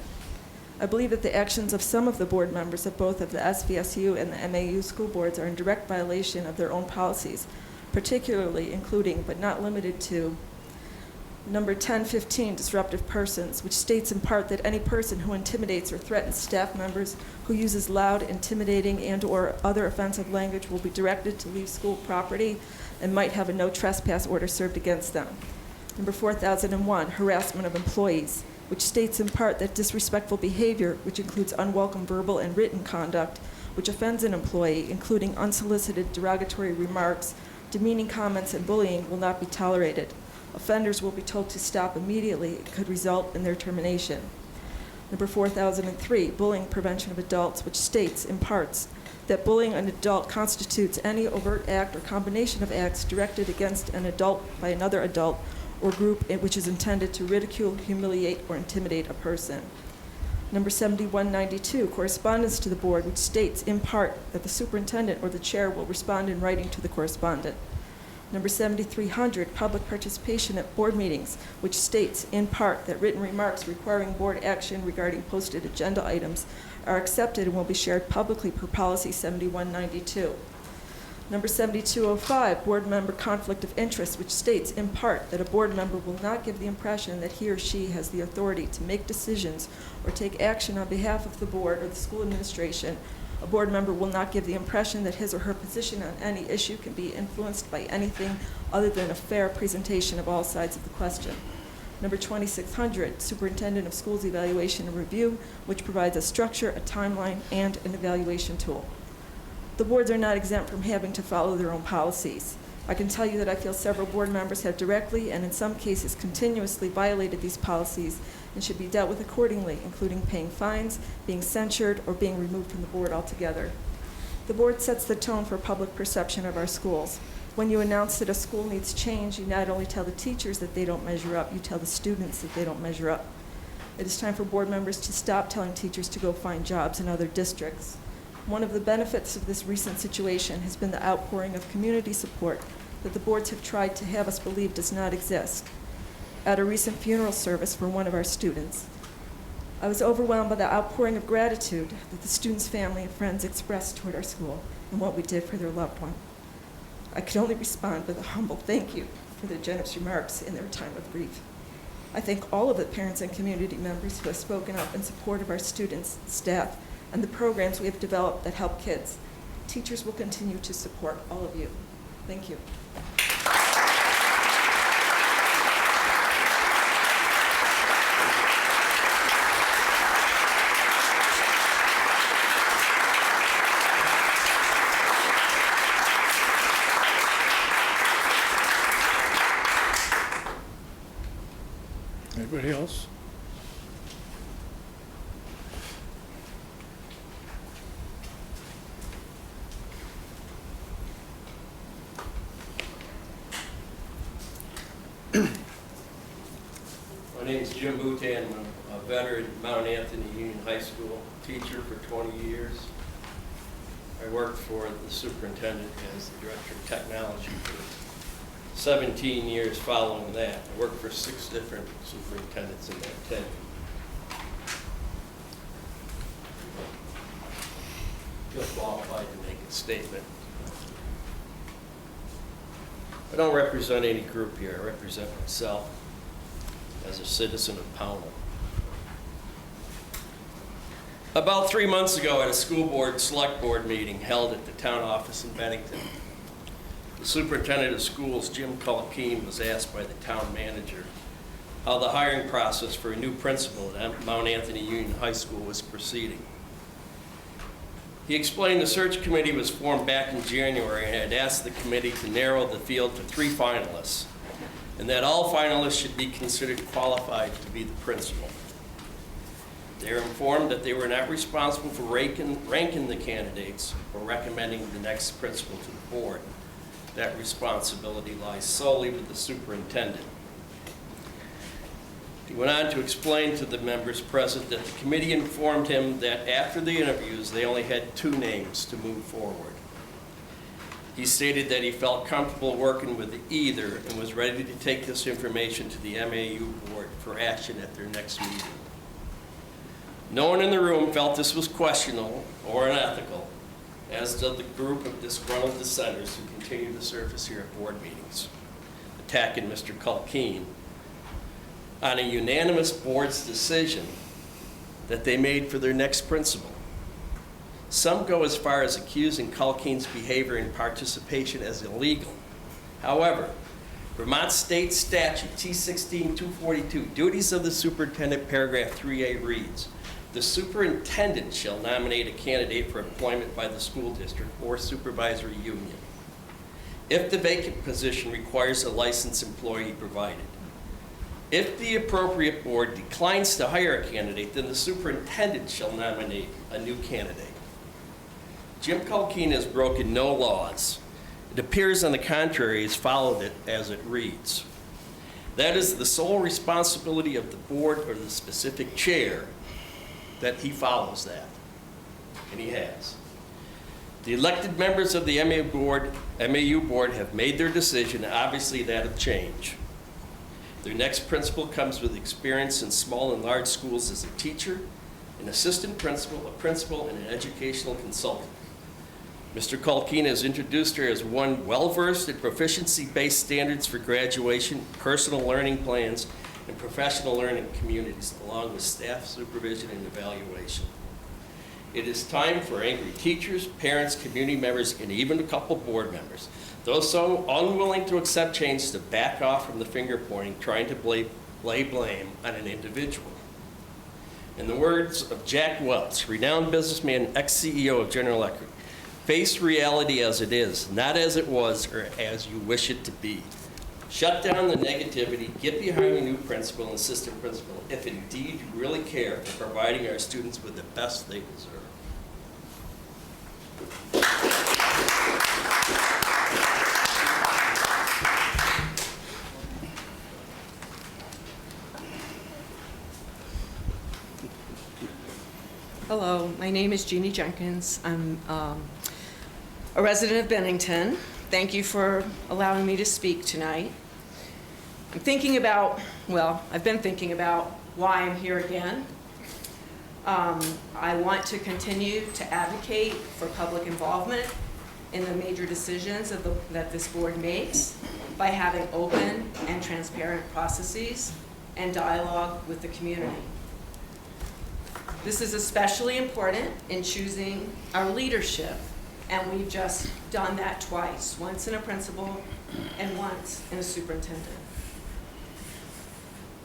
I believe that the actions of some of the board members of both of the SVSU and the MAU school boards are in direct violation of their own policies, particularly including, but not limited to, number 1015, disruptive persons, which states in part that any person who intimidates or threatens staff members, who uses loud, intimidating, and or other offensive language will be directed to leave school property and might have a no trespass order served against them. Number 4001, harassment of employees, which states in part that disrespectful behavior, which includes unwelcome verbal and written conduct, which offends an employee, including unsolicited derogatory remarks, demeaning comments, and bullying, will not be tolerated. Offenders will be told to stop immediately. It could result in their termination. Number 4003, bullying prevention of adults, which states in parts that bullying an adult constitutes any overt act or combination of acts directed against an adult by another adult or group which is intended to ridicule, humiliate, or intimidate a person. Number 7192, correspondence to the board, which states in part that the superintendent or the chair will respond in writing to the correspondent. Number 7300, public participation at board meetings, which states, in part, that written remarks requiring board action regarding posted agenda items are accepted and will be shared publicly per policy 7192. Number 7205, board member conflict of interest, which states, in part, that a board member will not give the impression that he or she has the authority to make decisions or take action on behalf of the board or the school administration. A board member will not give the impression that his or her position on any issue can be influenced by anything other than a fair presentation of all sides of the question. Number 2600, Superintendent of Schools Evaluation and Review, which provides a structure, a timeline, and an evaluation tool. The boards are not exempt from having to follow their own policies. I can tell you that I feel several board members have directly and in some cases continuously violated these policies and should be dealt with accordingly, including paying fines, being censured, or being removed from the board altogether. The board sets the tone for public perception of our schools. When you announce that a school needs change, you not only tell the teachers that they don't measure up, you tell the students that they don't measure up. It is time for board members to stop telling teachers to go find jobs in other districts. One of the benefits of this recent situation has been the outpouring of community support that the boards have tried to have us believe does not exist. At a recent funeral service for one of our students, I was overwhelmed by the outpouring of gratitude that the student's family and friends expressed toward our school and what we did for their loved one. I could only respond with a humble thank you for their generous remarks in their time of grief. I thank all of the parents and community members who have spoken up in support of our students, staff, and the programs we have developed that help kids. Teachers will continue to support all of you. Thank you. Anybody else? My name is Jim Boutan. I'm a veteran at Mount Anthony Union High School, teacher for 20 years. I worked for the superintendent as the director of technology for 17 years following that. I worked for 6 different superintendents in that tenure. I feel qualified to make a statement. I don't represent any group here. I represent myself as a citizen of Pownell. About 3 months ago at a school board select board meeting held at the town office in Bennington, the superintendent of schools, Jim Culkeen, was asked by the town manager how the hiring process for a new principal at Mount Anthony Union High School was proceeding. He explained the search committee was formed back in January and had asked the committee to narrow the field to 3 finalists, and that all finalists should be considered qualified to be the principal. They were informed that they were not responsible for ranking the candidates or recommending the next principal to the board. That responsibility lies solely with the superintendent. He went on to explain to the members present that the committee informed him that after the interviews, they only had 2 names to move forward. He stated that he felt comfortable working with either and was ready to take this information to the MAU board for action at their next meeting. No one in the room felt this was questionable or unethical, as did the group of disgruntled dissenters who continue to surface here at board meetings, attacking Mr. Culkeen on a unanimous board's decision that they made for their next principal. Some go as far as accusing Culkeen's behavior and participation as illegal. However, Vermont State Statute T-16-242, Duties of the Superintendent, paragraph 3A reads, "The superintendent shall nominate a candidate for employment by the school district or supervisory union if the vacant position requires a licensed employee provided. If the appropriate board declines to hire a candidate, then the superintendent shall nominate a new candidate." Jim Culkeen has broken no laws. It appears, on the contrary, he's followed it as it reads. That is the sole responsibility of the board or the specific chair, that he follows that, and he has. The elected members of the MAU board have made their decision, and obviously that'll change. Their next principal comes with experience in small and large schools as a teacher, an assistant principal, a principal, and an educational consultant. Mr. Culkeen has introduced her as one well-versed in proficiency-based standards for graduation, personal learning plans, and professional learning communities, along with staff supervision and evaluation. It is time for angry teachers, parents, community members, and even a couple board members, those so unwilling to accept change, to back off from the finger pointing, trying to lay blame on an individual. In the words of Jack Welch, renowned businessman and ex-CEO of General Electric, face reality as it is, not as it was or as you wish it to be. Shut down the negativity, get behind a new principal and assistant principal if indeed you really care for providing our students with the best they deserve. Hello, my name is Jeannie Jenkins. I'm a resident of Bennington. Thank you for allowing me to speak tonight. I've been thinking about why I'm here again. I want to continue to advocate for public involvement in the major decisions that this board makes by having open and transparent processes and dialogue with the community. This is especially important in choosing our leadership, and we've just done that twice, once in a principal and once in a superintendent.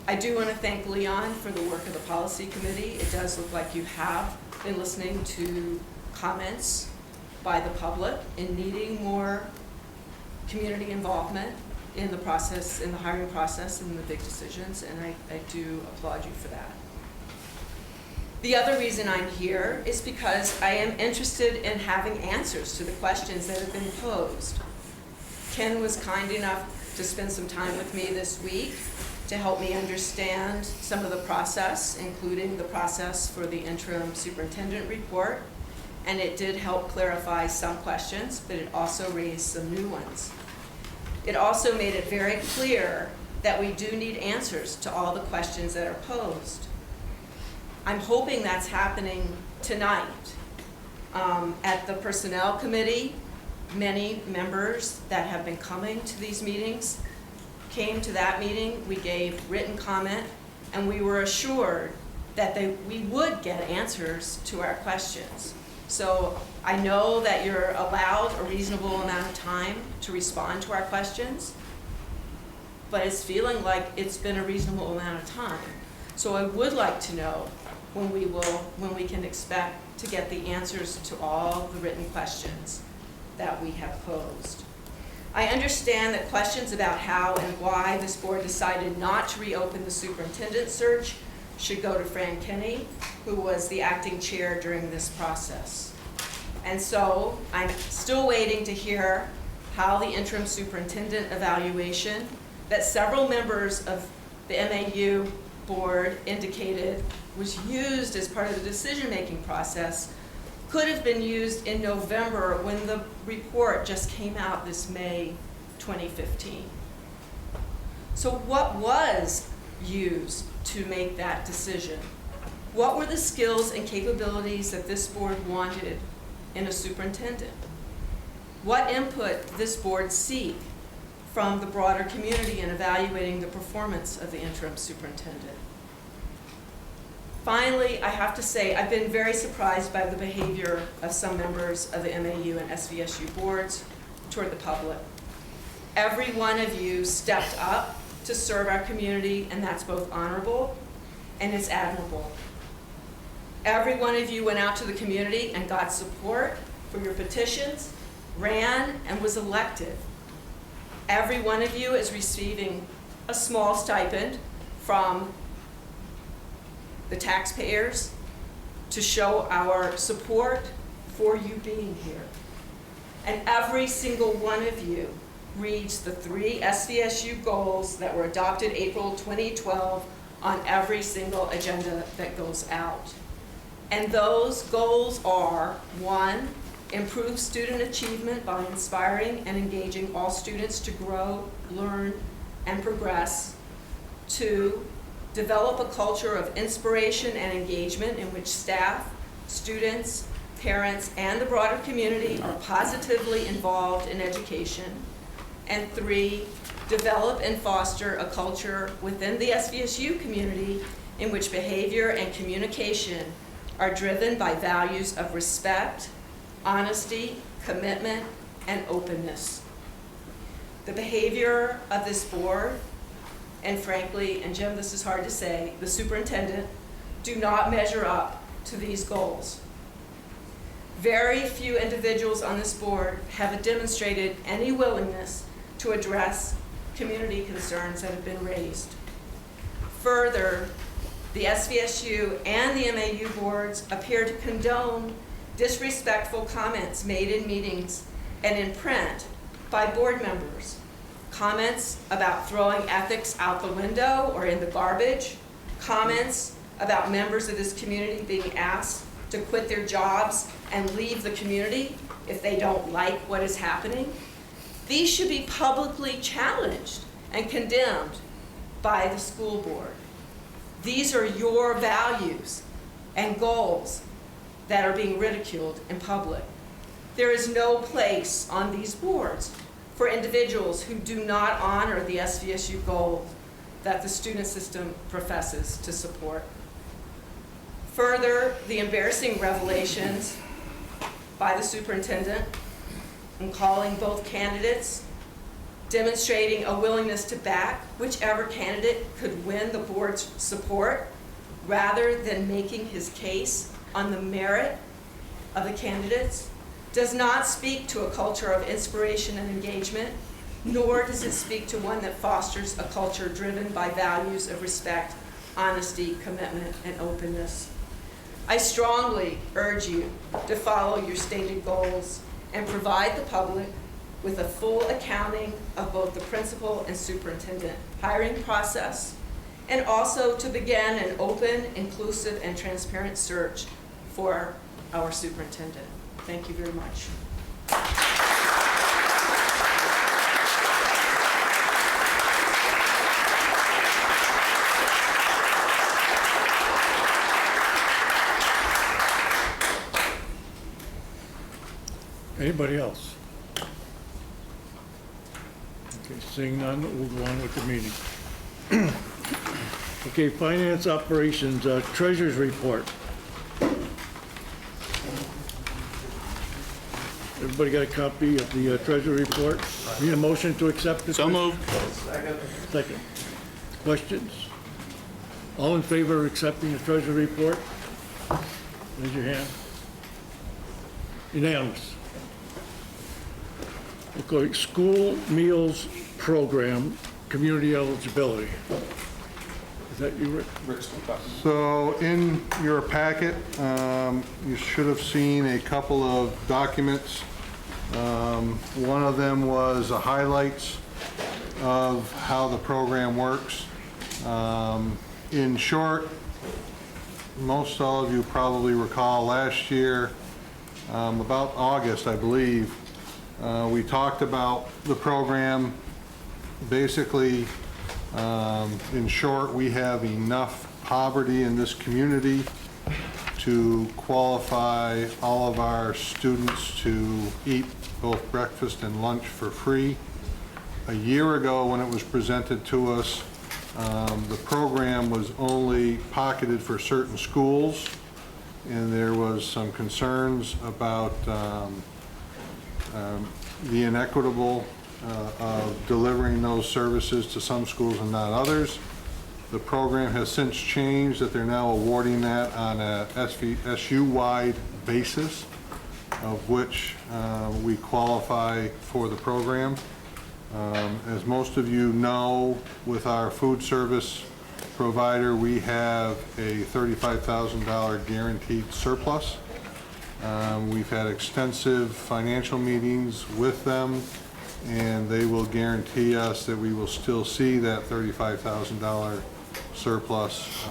I do want to thank Leon for the work of the policy committee. It does look like you have been listening to comments by the public in needing more community involvement in the process, in the hiring process and the big decisions, and I do applaud you for that. The other reason I'm here is because I am interested in having answers to the questions that have been posed. Ken was kind enough to spend some time with me this week to help me understand some of the process, including the process for the interim superintendent report, and it did help clarify some questions, but it also raised some new ones. It also made it very clear that we do need answers to all the questions that are posed. I'm hoping that's happening tonight. At the Personnel Committee, many members that have been coming to these meetings came to that meeting. We gave written comment, and we were assured that we would get answers to our questions. So I know that you're allowed a reasonable amount of time to respond to our questions, but it's feeling like it's been a reasonable amount of time. So I would like to know when we can expect to get the answers to all the written questions that we have posed. I understand that questions about how and why this board decided not to reopen the superintendent search should go to Fran Kinney, who was the acting chair during this process. And so I'm still waiting to hear how the interim superintendent evaluation that several members of the MAU board indicated was used as part of the decision-making process could have been used in November when the report just came out this May 2015. So what was used to make that decision? What were the skills and capabilities that this board wanted in a superintendent? What input did this board seek from the broader community in evaluating the performance of the interim superintendent? Finally, I have to say, I've been very surprised by the behavior of some members of the MAU and SVSU boards toward the public. Every one of you stepped up to serve our community, and that's both honorable and it's admirable. Every one of you went out to the community and got support for your petitions, ran, and was elected. Every one of you is receiving a small stipend from the taxpayers to show our support for you being here. And every single one of you reads the 3 SVSU goals that were adopted April 2012 on every single agenda that goes out. And those goals are: 1, improve student achievement by inspiring and engaging all students to grow, learn, and progress. 2, develop a culture of inspiration and engagement in which staff, students, parents, and the broader community are positively involved in education. And 3, develop and foster a culture within the SVSU community in which behavior and communication are driven by values of respect, honesty, commitment, and openness. The behavior of this board, and frankly, and Jim, this is hard to say, the superintendent, do not measure up to these goals. Very few individuals on this board have demonstrated any willingness to address community concerns that have been raised. Further, the SVSU and the MAU boards appear to condone disrespectful comments made in meetings and in print by board members. Comments about throwing ethics out the window or in the garbage. Comments about members of this community being asked to quit their jobs and leave the community if they don't like what is happening. These should be publicly challenged and condemned by the school board. These are your values and goals that are being ridiculed in public. There is no place on these boards for individuals who do not honor the SVSU goals that the student system professes to support. Further, the embarrassing revelations by the superintendent in calling both candidates, demonstrating a willingness to back whichever candidate could win the board's support, rather than making his case on the merit of the candidates, does not speak to a culture of inspiration and engagement, nor does it speak to one that fosters a culture driven by values of respect, honesty, commitment, and openness. I strongly urge you to follow your stated goals and provide the public with a full accounting of both the principal and superintendent hiring process, and also to begin an open, inclusive, and transparent search for our superintendent. Thank you very much. Anybody else? Okay, seeing none, we'll go on with the meeting. Okay, finance operations, treasurer's report. Everybody got a copy of the treasury report? Need a motion to accept it? So moved. Second. Questions? All in favor of accepting the treasury report? Raise your hand. Unanimous. Okay, school meals program, community eligibility. Is that you, Rick? So in your packet, you should have seen a couple of documents. One of them was the highlights of how the program works. In short, most all of you probably recall last year, about August, I believe, we talked about the program. Basically, in short, we have enough poverty in this community to qualify all of our students to eat both breakfast and lunch for free. A year ago, when it was presented to us, the program was only pocketed for certain schools, and there was some concerns about the inequitable of delivering those services to some schools and not others. The program has since changed, that they're now awarding that on a SVSU-wide basis, of which we qualify for the program. As most of you know, with our food service provider, we have a $35,000 guaranteed surplus. We've had extensive financial meetings with them, and they will guarantee us that we will still see that $35,000 surplus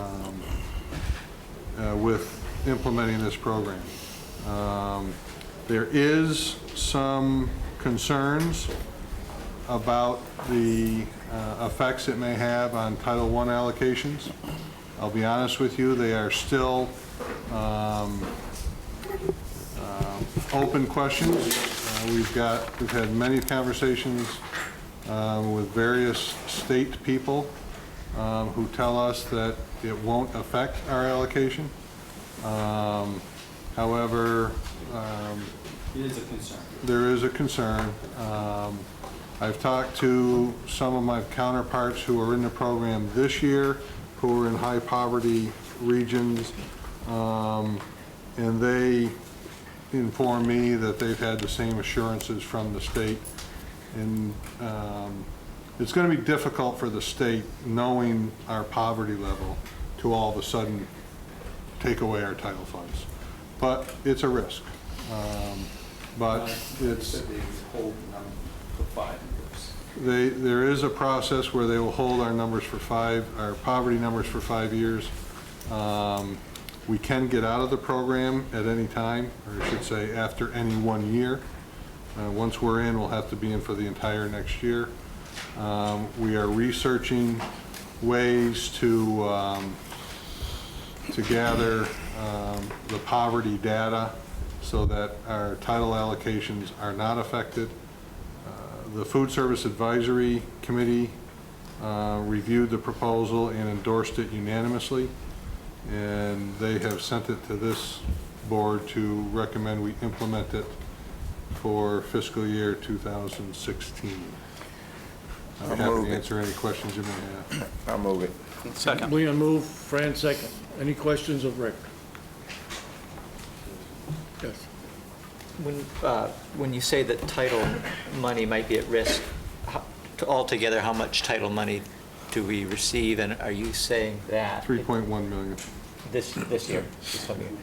with implementing this program. There is some concerns about the effects it may have on Title I allocations. I'll be honest with you, they are still open questions. We've had many conversations with various state people who tell us that it won't affect our allocation. However, It is a concern. there is a concern. I've talked to some of my counterparts who are in the program this year, who are in high poverty regions, and they inform me that they've had the same assurances from the state. And it's going to be difficult for the state, knowing our poverty level, to all of a sudden take away our title funds. But it's a risk. But it's... They would hold them for 5 years. There is a process where they will hold our numbers for our poverty numbers for 5 years. We can get out of the program at any time, or I should say after any 1 year. Once we're in, we'll have to be in for the entire next year. We are researching ways to gather the poverty data so that our title allocations are not affected. The Food Service Advisory Committee reviewed the proposal and endorsed it unanimously, and they have sent it to this board to recommend we implement it for fiscal year 2016. I'm happy to answer any questions you may have. I'll move it. Second. Leon move, Fran second. Any questions of Rick? Yes. When you say that title money might be at risk, altogether, how much title money do we receive, and are you saying that 3.1 million. this year, this coming year,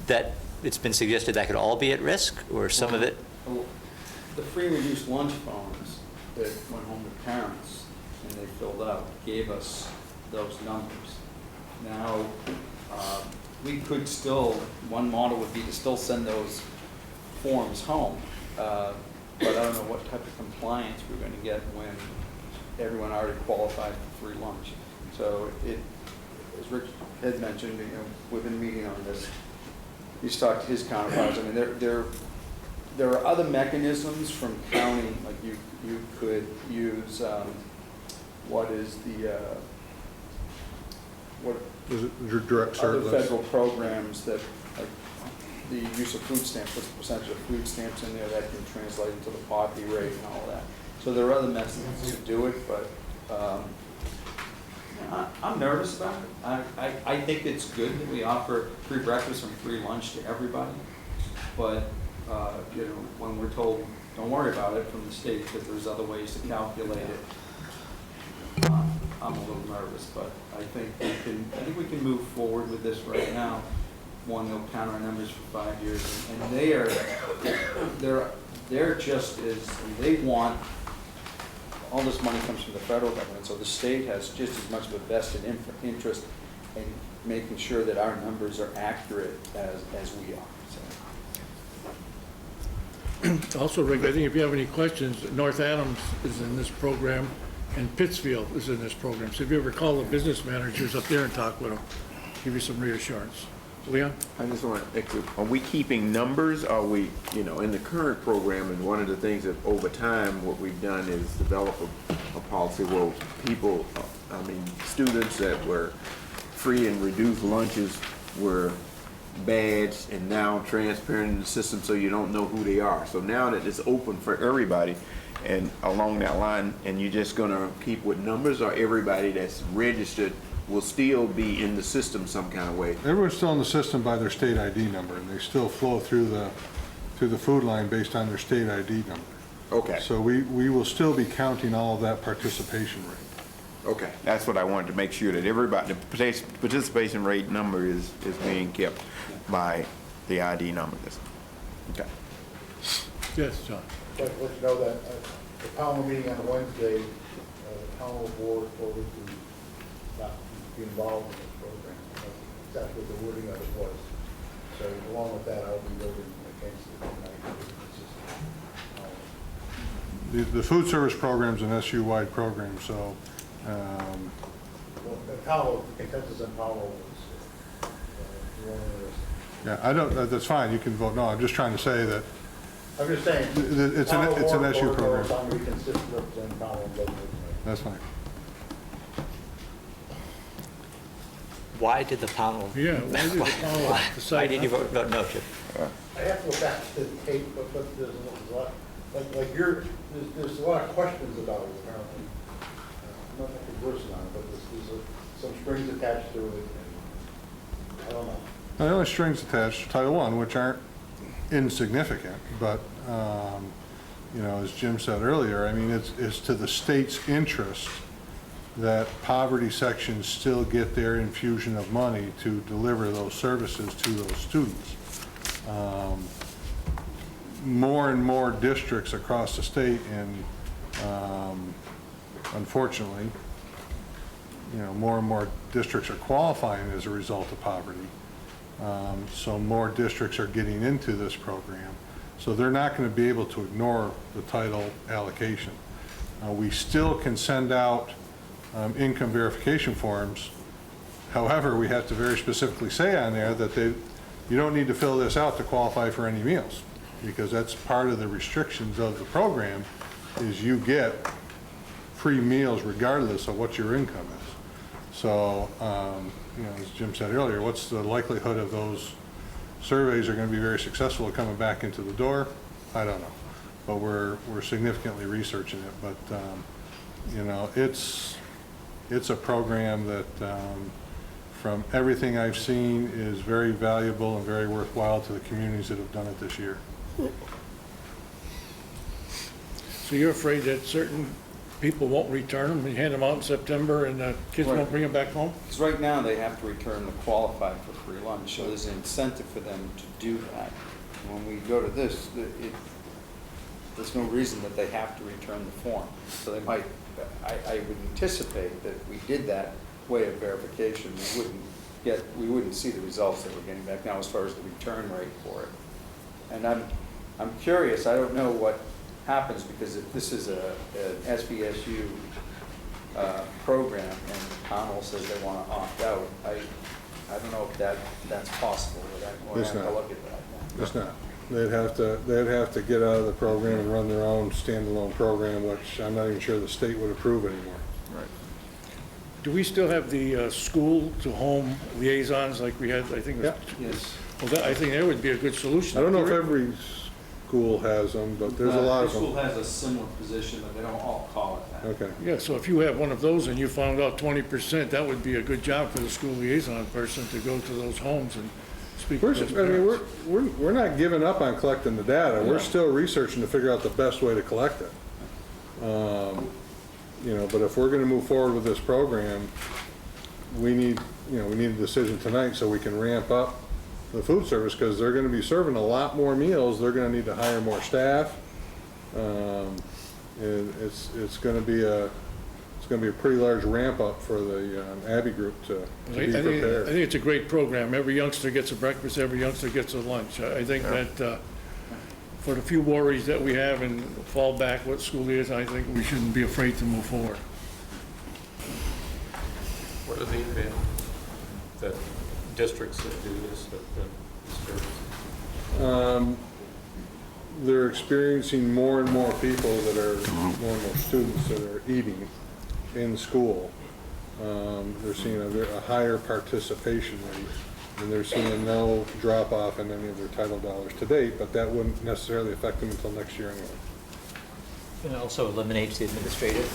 that it's been suggested that could all be at risk, or some of it? The free and reduced lunch forms that went home to parents and they filled out gave us those numbers. Now, we could still, one model would be to still send those forms home, but I don't know what type of compliance we're going to get when everyone already qualified for free lunch. So it, as Rich had mentioned, you know, we've been meeting on this. He's talked to his counterparts. I mean, there are other mechanisms from county, like you could use what is the what Is it direct other service? federal programs that, like the use of food stamps, what's the percentage of food stamps in there that can translate into the poverty rate and all that. So there are other methods to do it, but I'm nervous about it. I think it's good that we offer free breakfast and free lunch to everybody, but you know, when we're told don't worry about it from the state because there's other ways to calculate it, I'm a little nervous. But I think we can move forward with this right now. One, they'll count our numbers for 5 years, and they're just as they want. All this money comes from the federal government, so the state has just as much of a vested interest in making sure that our numbers are accurate as we are. So. Also, Rick, I think if you have any questions, North Adams is in this program, and Pittsfield is in this program. So if you ever call the business managers up there and talk with them, give you some reassurance. Leon? I just want to, are we keeping numbers? Are we, you know, in the current program, and one of the things that over time what we've done is develop a policy where people, students that were free and reduced lunches were badged and now transparent in the system so you don't know who they are. So now that it's open for everybody and along that line, and you're just going to keep with numbers, or everybody that's registered will still be in the system some kind of way? Everyone's still in the system by their state ID number, and they still flow through the food line based on their state ID number. Okay. So we will still be counting all of that participation rate. Okay, that's what I wanted to make sure that everybody, the participation rate number is being kept by the ID number. Okay. Yes, John. I'd like to let you know that at the panel meeting on Wednesday, the panel board voted to not be involved in this program. That's exactly what the wording of it was. So along with that, I'll be voting against it tonight. The food service program's an SU-wide program, so, Well, Powell, the consensus on Powell was, yeah, I don't, that's fine, you can vote no. I'm just trying to say that I'm just saying. it's an SU program. Somebody consistent representing Powell and vote no tonight. That's fine. Why did the panel? Yeah, why did the panel Why decide did you not to? vote no, Chip? I have to go back to the tape, but there's a lot, like there's a lot of questions about it apparently. I'm not conversing on it, but there's some strings attached to it, and I don't know. Now, the only strings attached to Title I, which aren't insignificant, but, you know, as Jim said earlier, I mean, it's to the state's interest that poverty sections still get their infusion of money to deliver those services to those students. More and more districts across the state, and unfortunately, you know, more and more districts are qualifying as a result of poverty. So more districts are getting into this program. So they're not going to be able to ignore the title allocation. We still can send out income verification forms. However, we have to very specifically say on there that you don't need to fill this out to qualify for any meals, because that's part of the restrictions of the program, is you get free meals regardless of what your income is. So, you know, as Jim said earlier, what's the likelihood of those surveys are going to be very successful at coming back into the door? I don't know, but we're significantly researching it. But you know, it's a program that, from everything I've seen, is very valuable and very worthwhile to the communities that have done it this year. So you're afraid that certain people won't return them, and hand them out in September, and kids Right. won't bring them back home? Because right now, they have to return to qualify for free lunch, so there's an incentive for them to do that. When we go to this, there's no reason that they have to return the form. So they might, I would anticipate that if we did that way of verification, we wouldn't see the results that we're getting back now as far as the return rate for it. And I'm curious, I don't know what happens, because if this is an SVSU program and Connell says they want to opt out, I don't know if that's possible. We'll It's have to not. look at that. It's not. They'd have to get out of the program and run their own standalone program, which I'm not even sure the state would approve anymore. Right. Do we still have the school-to-home liaisons like we had, I think? Yeah. Yes. Well, I think that would be a good solution. I don't know if every school has them, but there's a lot of Every them. school has a similar position, but they don't all call it that. Okay. Yeah, so if you have one of those and you found out 20%, that would be a good job for the school liaison person to go to those homes and speak to We're, those I mean, parents. we're not giving up on collecting the data. We're still researching to figure out the best way to collect it. You know, but if we're going to move forward with this program, we need a decision tonight so we can ramp up the food service, because they're going to be serving a lot more meals. They're going to need to hire more staff. And it's going to be a pretty large ramp up for the Abbey Group to be I prepared. think it's a great program. Every youngster gets a breakfast, every youngster gets a lunch. I think that for the few worries that we have and fall back with school liaison, I think we shouldn't be afraid to move forward. What are the advantages that districts that do this, They're experiencing more and more people that are, more and more students that are eating in school. They're seeing a higher participation rate, and they're seeing no drop off in any of their title dollars to date, but that wouldn't necessarily affect them until next year anyway. It also eliminates the administrative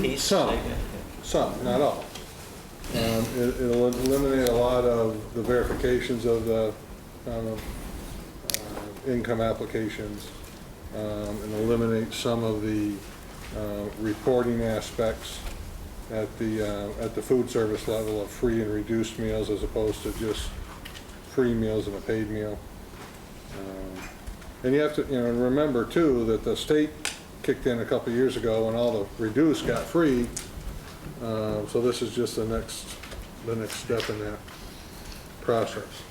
piece. Some, not all. It'll eliminate a lot of the verifications of the income applications, and eliminate some of the reporting aspects at the food service level of free and reduced meals, as opposed to just free meals and a paid meal. And you have to remember too that the state kicked in a couple of years ago when all the reduced got free. So this is just the next step in that process.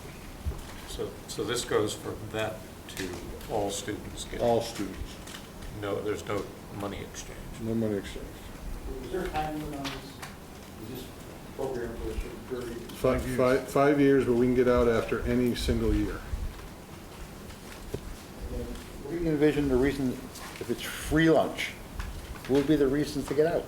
So So this goes from that to all students getting? All students, No, there's no money exchange. no money exchange. Is there a time limit on this? Is this program for a certain period? 5 years, but we can get out after any single year. What do you envision the reason, if it's free lunch, what would be the reasons to get out?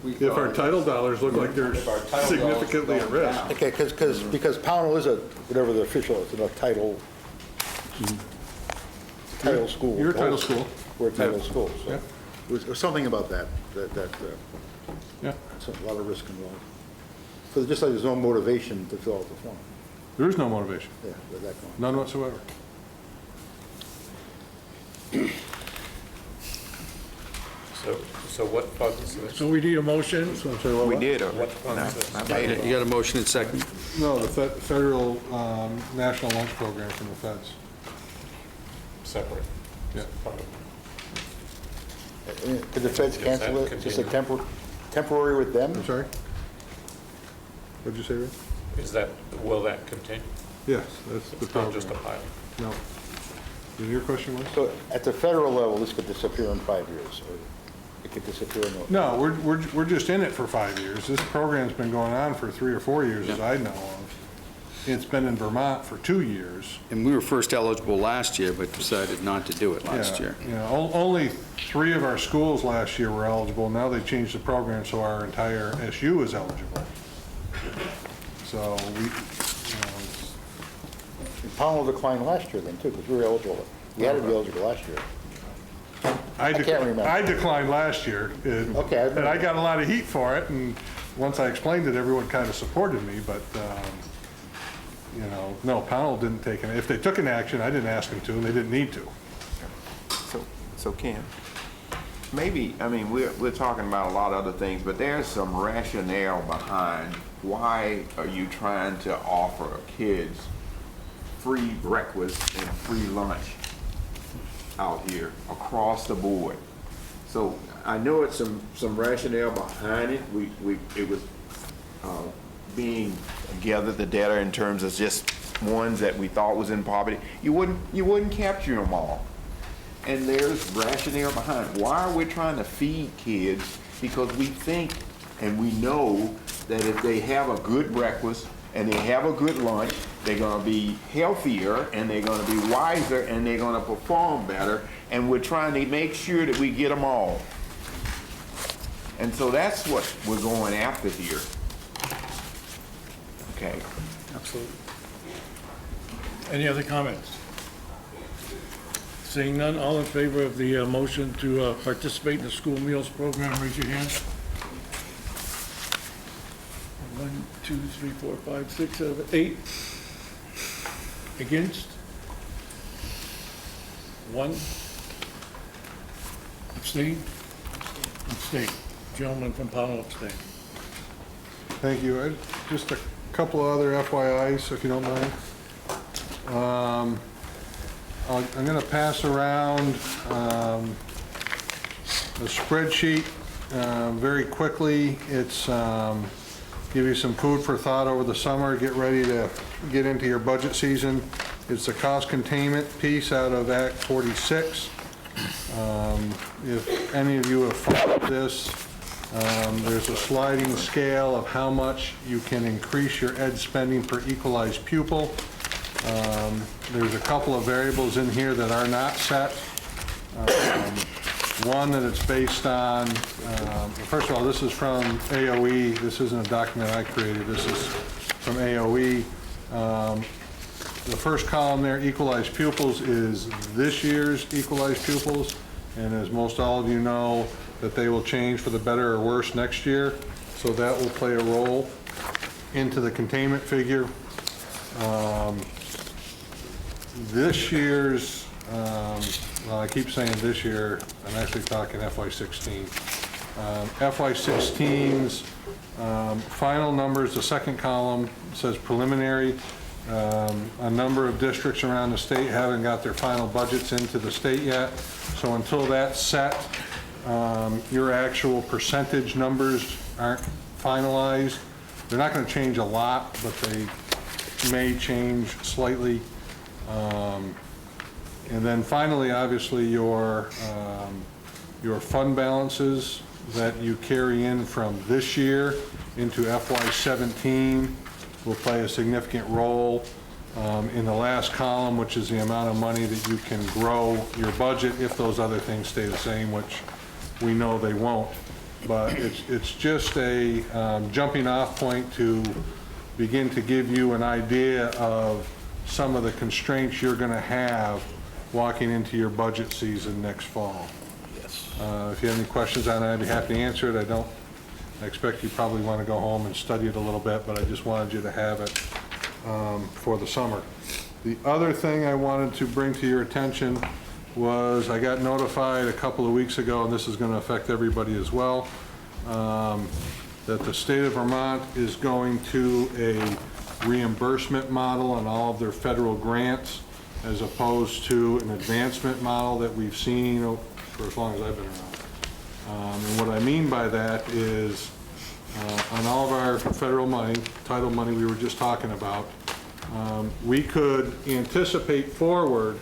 If our title dollars look like they're If our title dollars significantly at going risk. down. Okay, because Pownell is a, whatever the official is, a title school. You're a title school. We're a title Yeah. school, so. Yeah. It was something about that, Yeah, it's a lot of risk involved. So just like there's no motivation to fill out the form. there is no motivation, Yeah, with that going. none whatsoever. So what funds is this? So we need a motion. So I'm sorry, what? We did, or What funds is I this? made it. You got a motion and second? No, the federal national lunch program from the feds. Separate? Yeah. Could the feds Does cancel that it, just a continue? temporary with them? I'm sorry? What'd you say, Ray? Is that, will that continue? Yes, that's the It's not just a program. pilot? No. Your question was? So at the federal level, this could disappear in 5 years, or it could disappear in... No, we're just in it for 5 years. This program's been going on for 3 or 4 years, as I know of. It's been in Vermont for 2 years. And we were first eligible last year, but decided not to do it last year. Only 3 of our schools last year were eligible. Now they changed the program so our entire SU is eligible. So Pownell declined last year then, too, because we were eligible. We had to be eligible last year. I can't remember. I declined last year. Okay, I remember. And I got a lot of heat for it, and once I explained it, everyone kind of supported me, but, no, Pownell didn't take it. If they took an action, I didn't ask them to, and they didn't need to. So Ken, maybe, I mean, we're talking about a lot of other things, but there's some rationale behind why are you trying to offer kids free breakfast and free lunch out here across the board? So I know it's some rationale behind it. It was being gathered the data in terms of just ones that we thought was in poverty. You wouldn't capture them all. And there's rationale behind it. Why are we trying to feed kids? Because we think and we know that if they have a good breakfast and they have a good lunch, they're going to be healthier and they're going to be wiser and they're going to perform better. And we're trying to make sure that we get them all. And so that's what we're going after here. Okay. Absolutely. Any other comments? Seeing none, all in favor of the motion to participate in the school meals program, raise your hand. 1, 2, 3, 4, 5, 6, 7, 8. Against? 1. Abstain? Abstain. Gentleman from Pownell abstain. Thank you. Just a couple of other FYIs, if you don't mind. I'm going to pass around a spreadsheet very quickly. It's give you some food for thought over the summer. Get ready to get into your budget season. It's a cost containment piece out of Act 46. If any of you have followed this, there's a sliding scale of how much you can increase your ed spending per equalized pupil. There's a couple of variables in here that are not set. One that it's based on, first of all, this is from AOE. This isn't a document I created. This is from AOE. The first column there, equalized pupils, is this year's equalized pupils. And as most all of you know, that they will change for the better or worse next year. So that will play a role into the containment figure. This year's, well, I keep saying this year, I'm actually talking FY16. FY16's final numbers, the second column says preliminary. A number of districts around the state haven't got their final budgets into the state yet. So until that's set, your actual percentage numbers aren't finalized. They're not going to change a lot, but may change slightly. And then finally, obviously, your fund balances that you carry in from this year into FY17 will play a significant role. In the last column, which is the amount of money that you can grow your budget if those other things stay the same, which we know they won't. But it's just a jumping off point to begin to give you an idea of some of the constraints you're going to have walking into your budget season next fall. Yes. If you have any questions on it, I'd be happy to answer it. I expect you probably want to go home and study it a little bit, but I just wanted you to have it for the summer. The other thing I wanted to bring to your attention was I got notified a couple of weeks ago, and this is going to affect everybody as well, that the state of Vermont is going to a reimbursement model on all of their federal grants as opposed to an advancement model that we've seen for as long as I've been around. And what I mean by that is on all of our federal money, title money we were just talking about, we could anticipate forward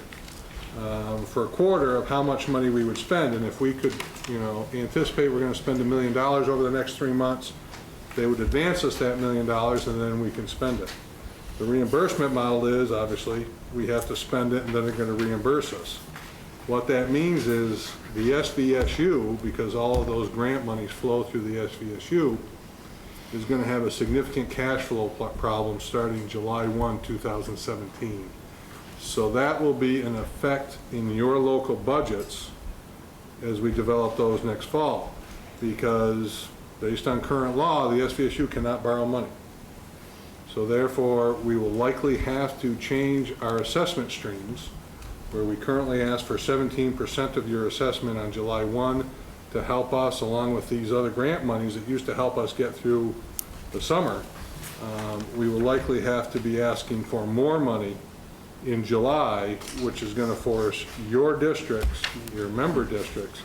for a quarter of how much money we would spend. And if we could, anticipate we're going to spend $1 million over the next 3 months, they would advance us that $1 million and then we can spend it. The reimbursement model is, obviously, we have to spend it and then they're going to reimburse us. What that means is the SVSU, because all of those grant monies flow through the SVSU, is going to have a significant cash flow problem starting July 1, 2017. So that will be an effect in your local budgets as we develop those next fall, because based on current law, the SVSU cannot borrow money. So therefore, we will likely have to change our assessment streams, where we currently ask for 17% of your assessment on July 1 to help us, along with these other grant monies that used to help us get through the summer. We will likely have to be asking for more money in July, which is going to force your districts, your member districts,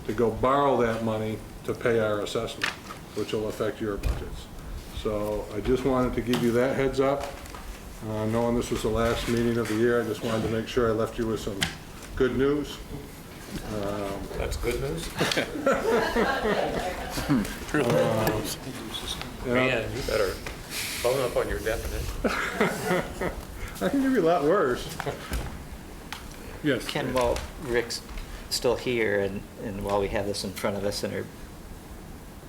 to go borrow that money to pay our assessment, which will affect your budgets. So I just wanted to give you that heads up. Knowing this was the last meeting of the year, I just wanted to make sure I left you with some good news. That's good news. Man, you better bone up on your definition. I can give you a lot worse. Yes. Ken, while Rick's still here and while we have this in front of us and are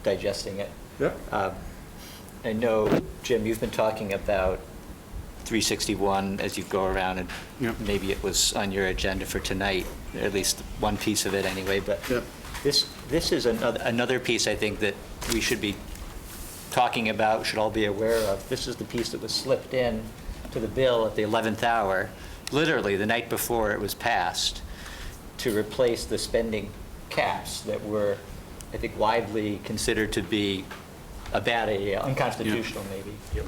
digesting it, yep. I know, Jim, you've been talking about 361 as you go around, and yep. Maybe it was on your agenda for tonight, at least one piece of it anyway, but yep. This is another piece I think that we should be talking about, should all be aware of. This is the piece that was slipped in to the bill at the 11th hour, literally the night before it was passed, to replace the spending caps that were, I think, widely considered to be a bad idea, unconstitutional maybe. Yep.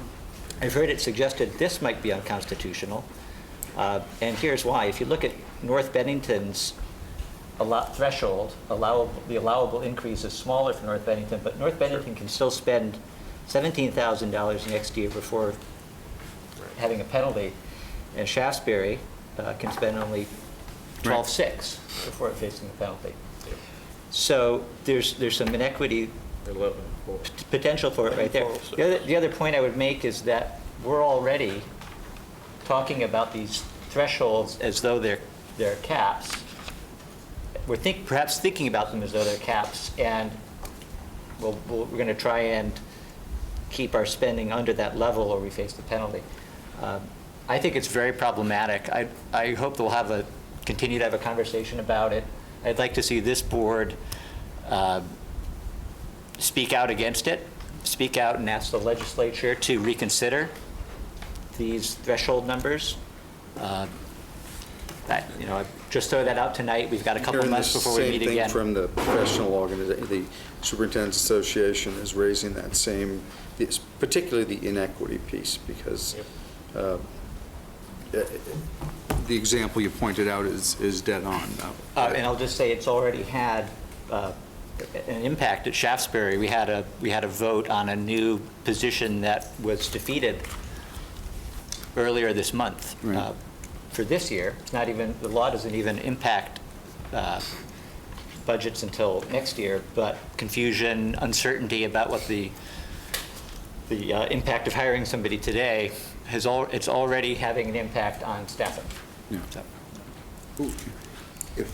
I've heard it suggested this might be unconstitutional, and here's why. If you look at North Bennington's threshold, the allowable increase is smaller for North Bennington, but North Bennington can still spend $17,000 next year before having a penalty, and Shaftesbury can spend only $12,600 before facing a penalty. So there's some inequity potential for it right there. The other point I would make is that we're already talking about these thresholds as though they're caps. We're perhaps thinking about them as though they're caps, and we're going to try and keep our spending under that level or we face the penalty. I think it's very problematic. I hope that we'll continue to have a conversation about it. I'd like to see this board speak out against it, speak out and ask the legislature to reconsider these threshold numbers. Just throw that out tonight. We've got a couple of months before we meet again. Same thing from the professional organization. The Superintendent's Association is raising that same, particularly the inequity piece, because the example you pointed out is dead on. And I'll just say it's already had an impact at Shaftesbury. We had a vote on a new position that was defeated earlier this month. Right. For this year, it's not even, the law doesn't even impact budgets until next year, but confusion, uncertainty about what the impact of hiring somebody today it's already having an impact on staffing. Yeah. So,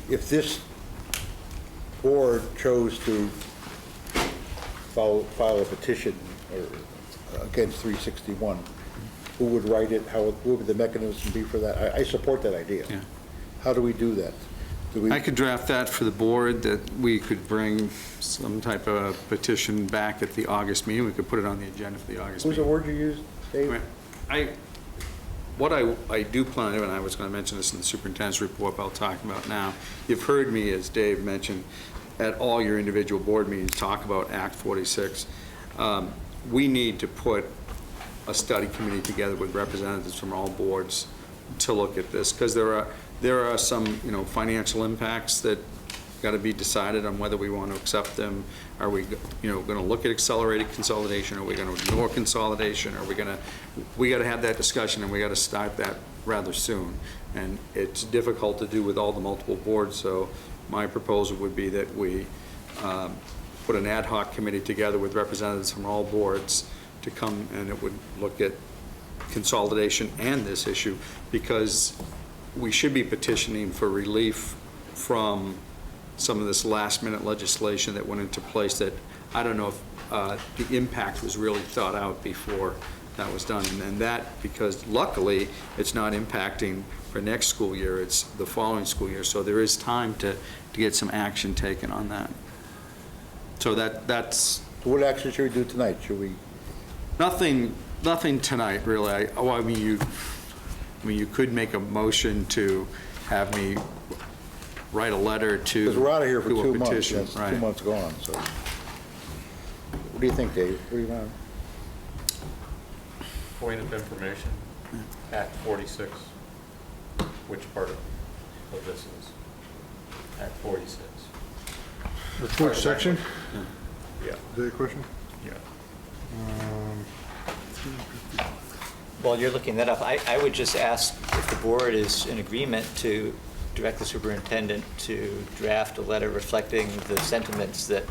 If this board chose to file a petition against 361, who would write it? What would the mechanism be for that? I support that idea. Yeah. How do we do that? I could draft that for the board, that we could bring some type of petition back at the August meeting. We could put it on the agenda for the August Who's meeting. the word you used, Dave? What I do plan to do, and I was going to mention this in the superintendent's report, but I'll talk about now. You've heard me, as Dave mentioned, at all your individual board meetings, talk about Act 46. We need to put a study committee together with representatives from all boards to look at this, because there are some, financial impacts that got to be decided on whether we want to accept them. Are we, going to look at accelerated consolidation? Are we going to ignore consolidation? We got to have that discussion, and we got to start that rather soon. And it's difficult to do with all the multiple boards, so my proposal would be that we put an ad hoc committee together with representatives from all boards to come, and it would look at consolidation and this issue, because we should be petitioning for relief from some of this last-minute legislation that went into place that I don't know if the impact was really thought out before that was done. And that, because luckily, it's not impacting for next school year, it's the following school year. So there is time to get some action taken on that. So that's... What action should we do tonight? Should we? Nothing tonight, really. You could make a motion to have me write a letter to... Because we're out of here for to a 2 months. petition, That's right. 2 months gone, so. What do you think, Dave? What do you want? Point of information, Act 46, which part of this is? Act 46. Which section? Yeah. Is that your question? Yeah. while you're looking that up, I would just ask if the board is in agreement to direct the superintendent to draft a letter reflecting the sentiments that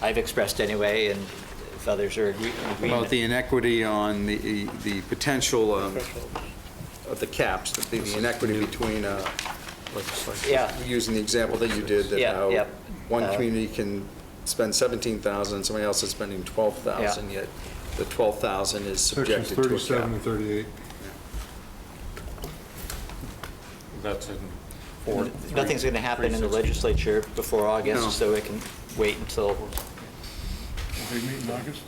I've expressed anyway, and if others are in agreement. About the inequity on the potential of the caps, the inequity between, Yeah. using the example that you did, that Yeah, how yeah. one community can spend 17,000 and somebody else is spending 12,000, yet the 12,000 is subjected to a cap. Sections 37 and 38. That's in Nothing's going to happen in the legislature before August, No. so it can wait until. Will they meet in August?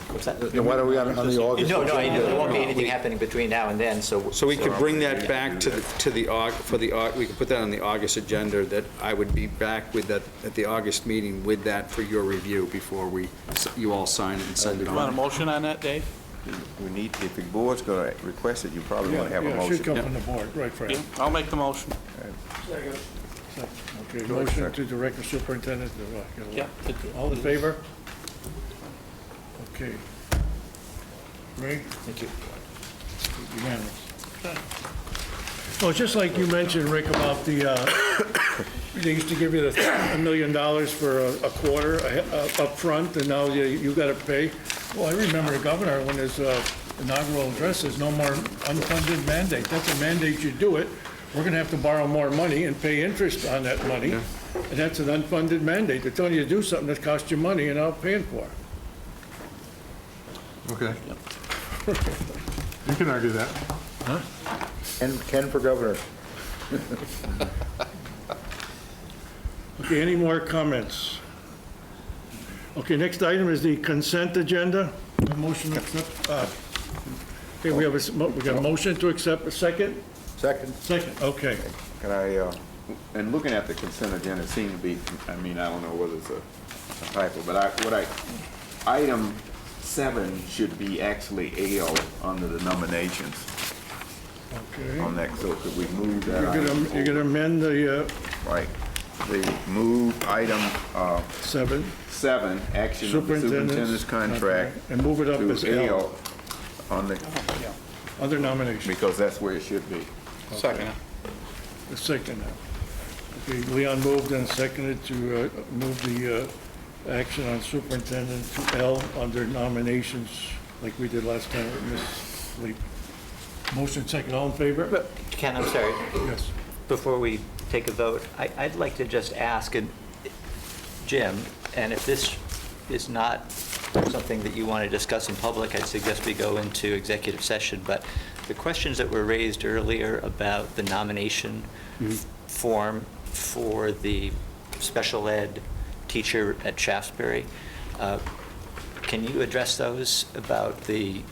What's that? Then why are we on the August? No, there won't be anything happening between now and then, so. So we could bring that back to the, we could put that on the August agenda, that I would be back with that at the August meeting with that for your review before you all sign it and send it You want a on. motion on that, Dave? We need, if the board's gonna request it, you probably wanna have a Yeah, it should motion. come from the board, right, Fred? Yeah, I'll make the motion. Okay, motion to direct the superintendent to, Yeah. all in favor? Okay. Ray? Thank you. Unanimous. Well, just like you mentioned, Rick, about the, they used to give you $1 million for a quarter up front, and now you got to pay. Well, I remember the governor, when his inaugural address says no more unfunded mandate. That's a mandate, you do it. We're going to have to borrow more money and pay interest on that money. And that's an unfunded mandate. They're telling you to do something that costs you money and not paying for it. Okay. You can argue that. Huh? Ken for governor. Okay, any more comments? Okay, next item is the consent agenda. A motion to accept, okay, we got a motion to accept, a second? Second. Second, okay. Can I, and looking at the consent agenda, it seemed to be, I mean, I don't know whether it's a typo, but item 7 should be actually L under the nominations Okay. on that, so could we move that? You're gonna amend the, Right, the move item, 7. 7, action of the superintendent's contract. And move it up as to L. on the, Other nominations. because that's where it should be. Second. The second. Okay, Leon moved and seconded to move the action on superintendent to L under nominations, like we did last time with Ms. Lee. Motion second, all in favor? Ken, I'm sorry. Yes. Before we take a vote, I'd like to just ask Jim, and if this is not something that you want to discuss in public, I'd suggest we go into executive session. But the questions that were raised earlier about the nomination form for the special ed teacher at Shaftesbury, can you address those about the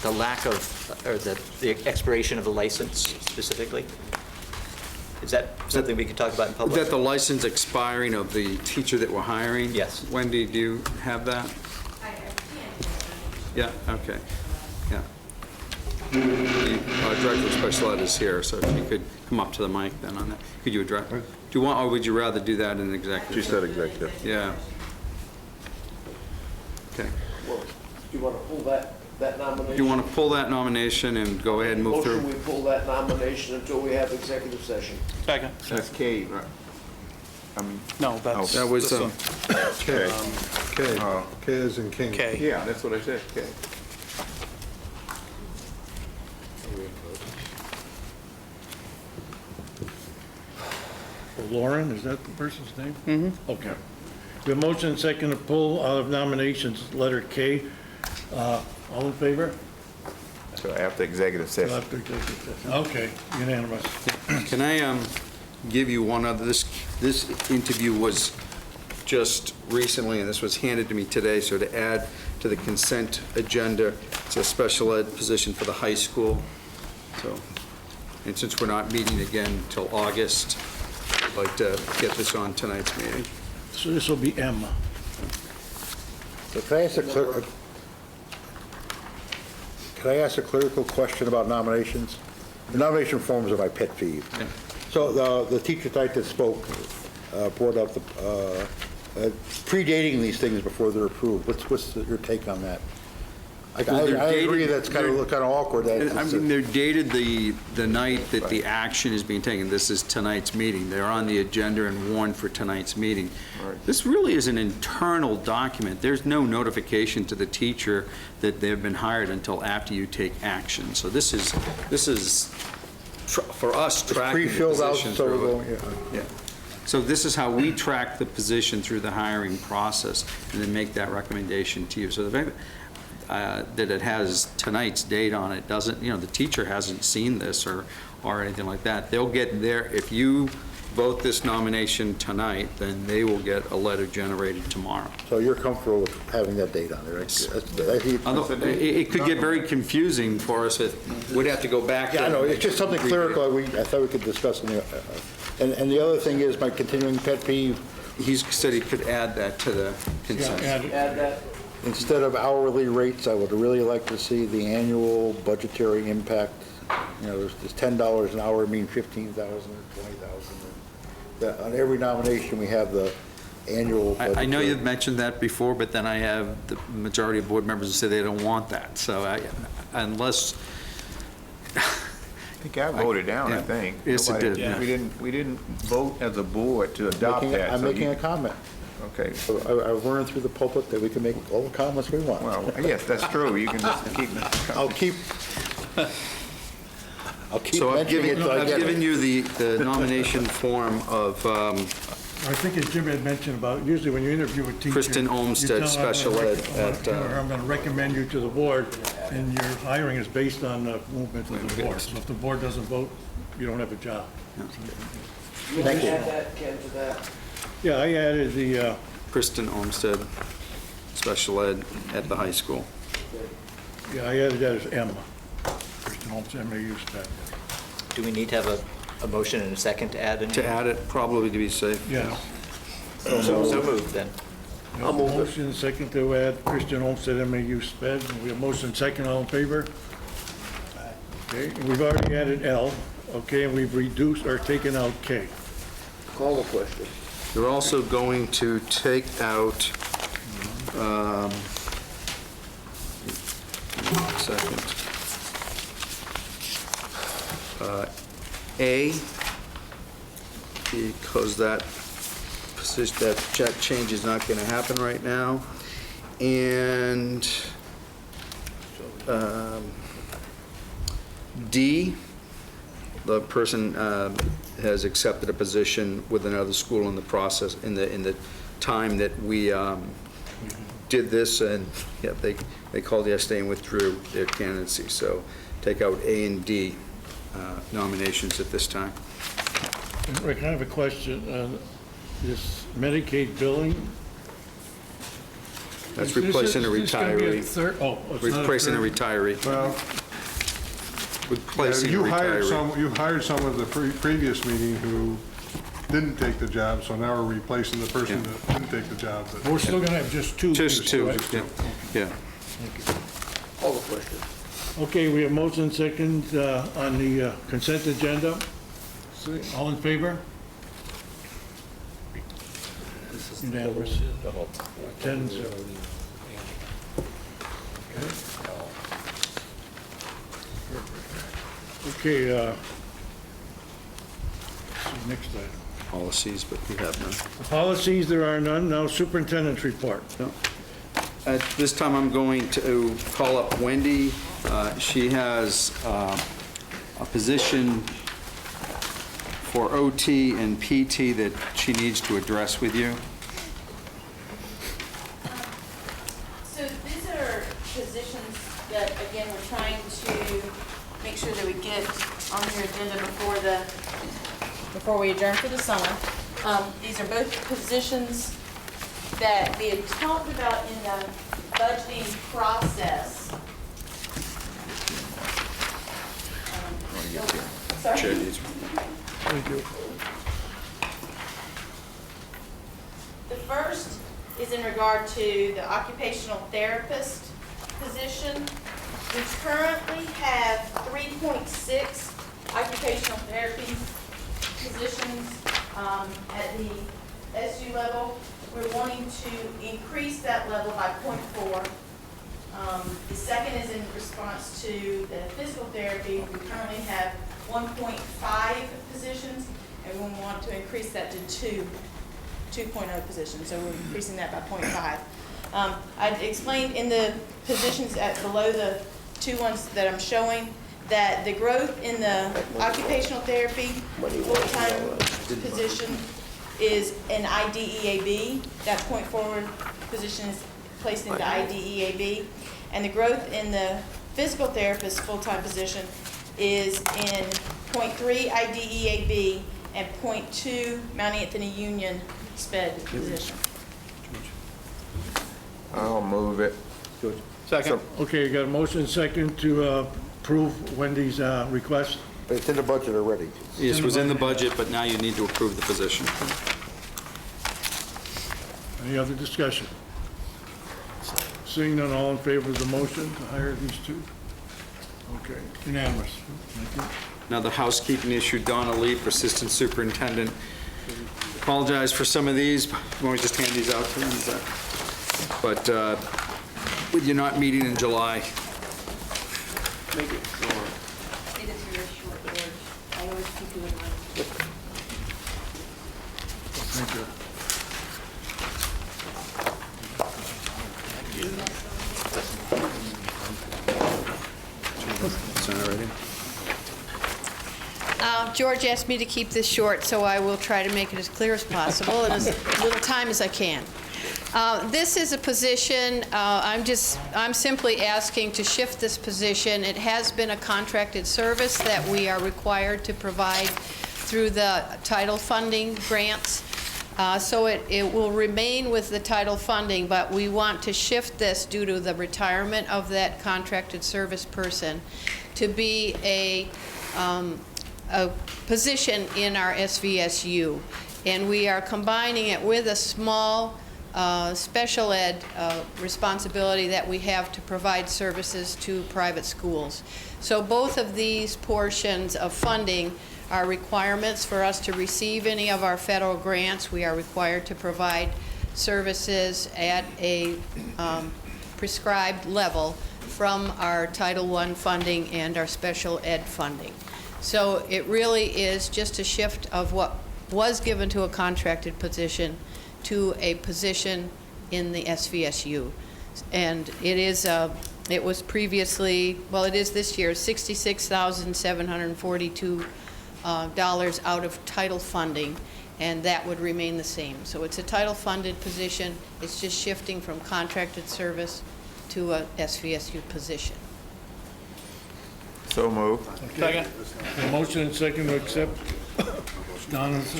lack of, or the expiration of the license specifically? Is that something we could talk about in public? That the license expiring of the teacher that we're hiring? Yes. Wendy, do you have that? Yeah, okay, yeah. The director of special ed is here, so if you could come up to the mic then on that. Could you address, do you want, or would you rather do that in executive? She said executive. Yeah. Okay. Well, do you want to pull that nomination? Do you want to pull that nomination and go ahead and move through? Motion, we pull that nomination until we have executive session. Second. That's K, right? I mean, No, that's- that was, K. K. K as in king. yeah, that's what I said, K. Lauren, is that the person's name? Mm-hmm. Okay. We have motion second to pull out of nominations, letter K. All in favor? So after executive session. After executive session. Okay, unanimous. Can I give you one other, this interview was just recently, and this was handed to me today, so to add to the consent agenda, it's a special ed position for the high school. So, and since we're not meeting again until August, I'd like to get this on tonight's meeting. So this will be M. So can I ask a clerical question about nominations? The nomination forms are my pet peeve. Yeah. So the teacher tonight that spoke brought up predating these things before they're approved. What's your take on that? I agree that's kind of awkward. I mean, they're dated the night that the action is being taken. This is tonight's meeting. They're on the agenda and warned for tonight's meeting. Right. This really is an internal document. There's no notification to the teacher that they've been hired until after you take action. So this is for us tracking the pre-filled out, position so through we're it. going, Yeah. So this is how we track the position through the hiring process and then make that recommendation to you. So the fact that it has tonight's date on it doesn't, the teacher hasn't seen this or anything like that. They'll get there, if you vote this nomination tonight, then they will get a letter generated tomorrow. So you're comfortable with having that date on there, right? It could get very confusing for us if we'd have to go back. Yeah, I know, it's just something clerical I thought we could discuss. And the other thing is my continuing pet peeve. He said he could add that to the consent. Add that. Instead of hourly rates, I would really like to see the annual budgetary impact. Does $10 an hour mean 15,000 or 20,000? On every nomination, we have the annual. I know you've mentioned that before, but then I have the majority of board members who say they don't want that. So unless. I think I voted down, I think. Yes, it did. Yeah. We didn't vote as a board to adopt that. I'm making a comment. Okay. So I've learned through the public that we can make all the comments we want. Well, yes, that's true. You can just keep. I'll keep So I've mentioning it till I get given it. you the nomination form of I think as Jim had mentioned about, usually when you interview a teacher. Kristen Olmsted, you tell them, special ed at, I'm going to recommend you to the board, and your hiring is based on the movement of the board. So if the board doesn't vote, you don't have a job. You want to add that, Ken, to that? Yeah, I added the, Kristen Olmsted, special ed at the high school. I added that as M. Kristen Holmes, MAU staff. Do we need to have a motion and a second to add? To add it, probably to be safe. Yeah. So moved then. I'll move it. Motion second to add Christian Olmsted, MAU sped. We have motion second, all in favor? Okay, and we've already added L, okay, and we've reduced or taken out K. Call the question. You're also going to take out Second. A, because that position, that change is not going to happen right now. And D, the person has accepted a position with another school in the process, in the time that we did this, and yeah, they called yesterday and withdrew their candidacy. So take out A and D nominations at this time. Rick, I have a question. This Medicaid billing? That's replacing a retiree. Replacing a retiree. Well, Replacing a you hired retiree. someone at the previous meeting who didn't take the job, so now we're replacing the person that didn't take the job. But We're still going to have just two. Just two, right? yeah. All the questions. Okay, we have motion second on the consent agenda. All in favor? Unanimous. 10-0. Okay, let's see, next item. Policies, but we have none. Policies, there are none. Now superintendent's report. No. At this time, I'm going to call up Wendy. She has a position for OT and PT that she needs to address with you. So these are positions that, again, we're trying to make sure that we get on your agenda before we adjourn for the summer. These are both positions that we had talked about in the budgeting process. Sorry. Chair needs- Thank you. The first is in regard to the occupational therapist position. We currently have 3.6 occupational therapy positions at the SU level. We're wanting to increase that level by 0.4. The second is in response to the physical therapy. We currently have 1.5 positions, and we want to increase that to 2.0 positions, so we're increasing that by 0.5. I explained in the positions below the two ones that I'm showing that the growth in the occupational therapy full-time position is an IDEAB. That 0.4 position is placed into IDEAB. And the growth in the physical therapist full-time position is in 0.3 IDEAB and 0.2 Mount Anthony Union SPED position. I'll move it. Second. Okay, got a motion second to approve Wendy's request. It's in the budget already. Yes, it was in the budget, but now you need to approve the position. Any other discussion? Seeing none, all in favor of the motion to hire these two? Okay, unanimous. Thank you. Another housekeeping issue, Donna Leap, Assistant Superintendent. Apologize for some of these, but you want to just hand these out to them? But with you not meeting in July. Make it short. It is very short, George. I always keep you in mind. Thank you. Sign it right in. George asked me to keep this short, so I will try to make it as clear as possible in as little time as I can. This is a position, I'm simply asking to shift this position. It has been a contracted service that we are required to provide through the title funding grants. So it will remain with the title funding, but we want to shift this due to the retirement of that contracted service person to be a position in our SVSU. And we are combining it with a small special ed responsibility that we have to provide services to private schools. So both of these portions of funding are requirements for us to receive any of our federal grants. We are required to provide services at a prescribed level from our Title I funding and our special ed funding. So it really is just a shift of what was given to a contracted position to a position in the SVSU. And it is, it was previously, well, it is this year, $66,742 out of title funding, and that would remain the same. So it's a title-funded position. It's just shifting from contracted service to a SVSU position. So moved. Second. A motion and second to accept Donna's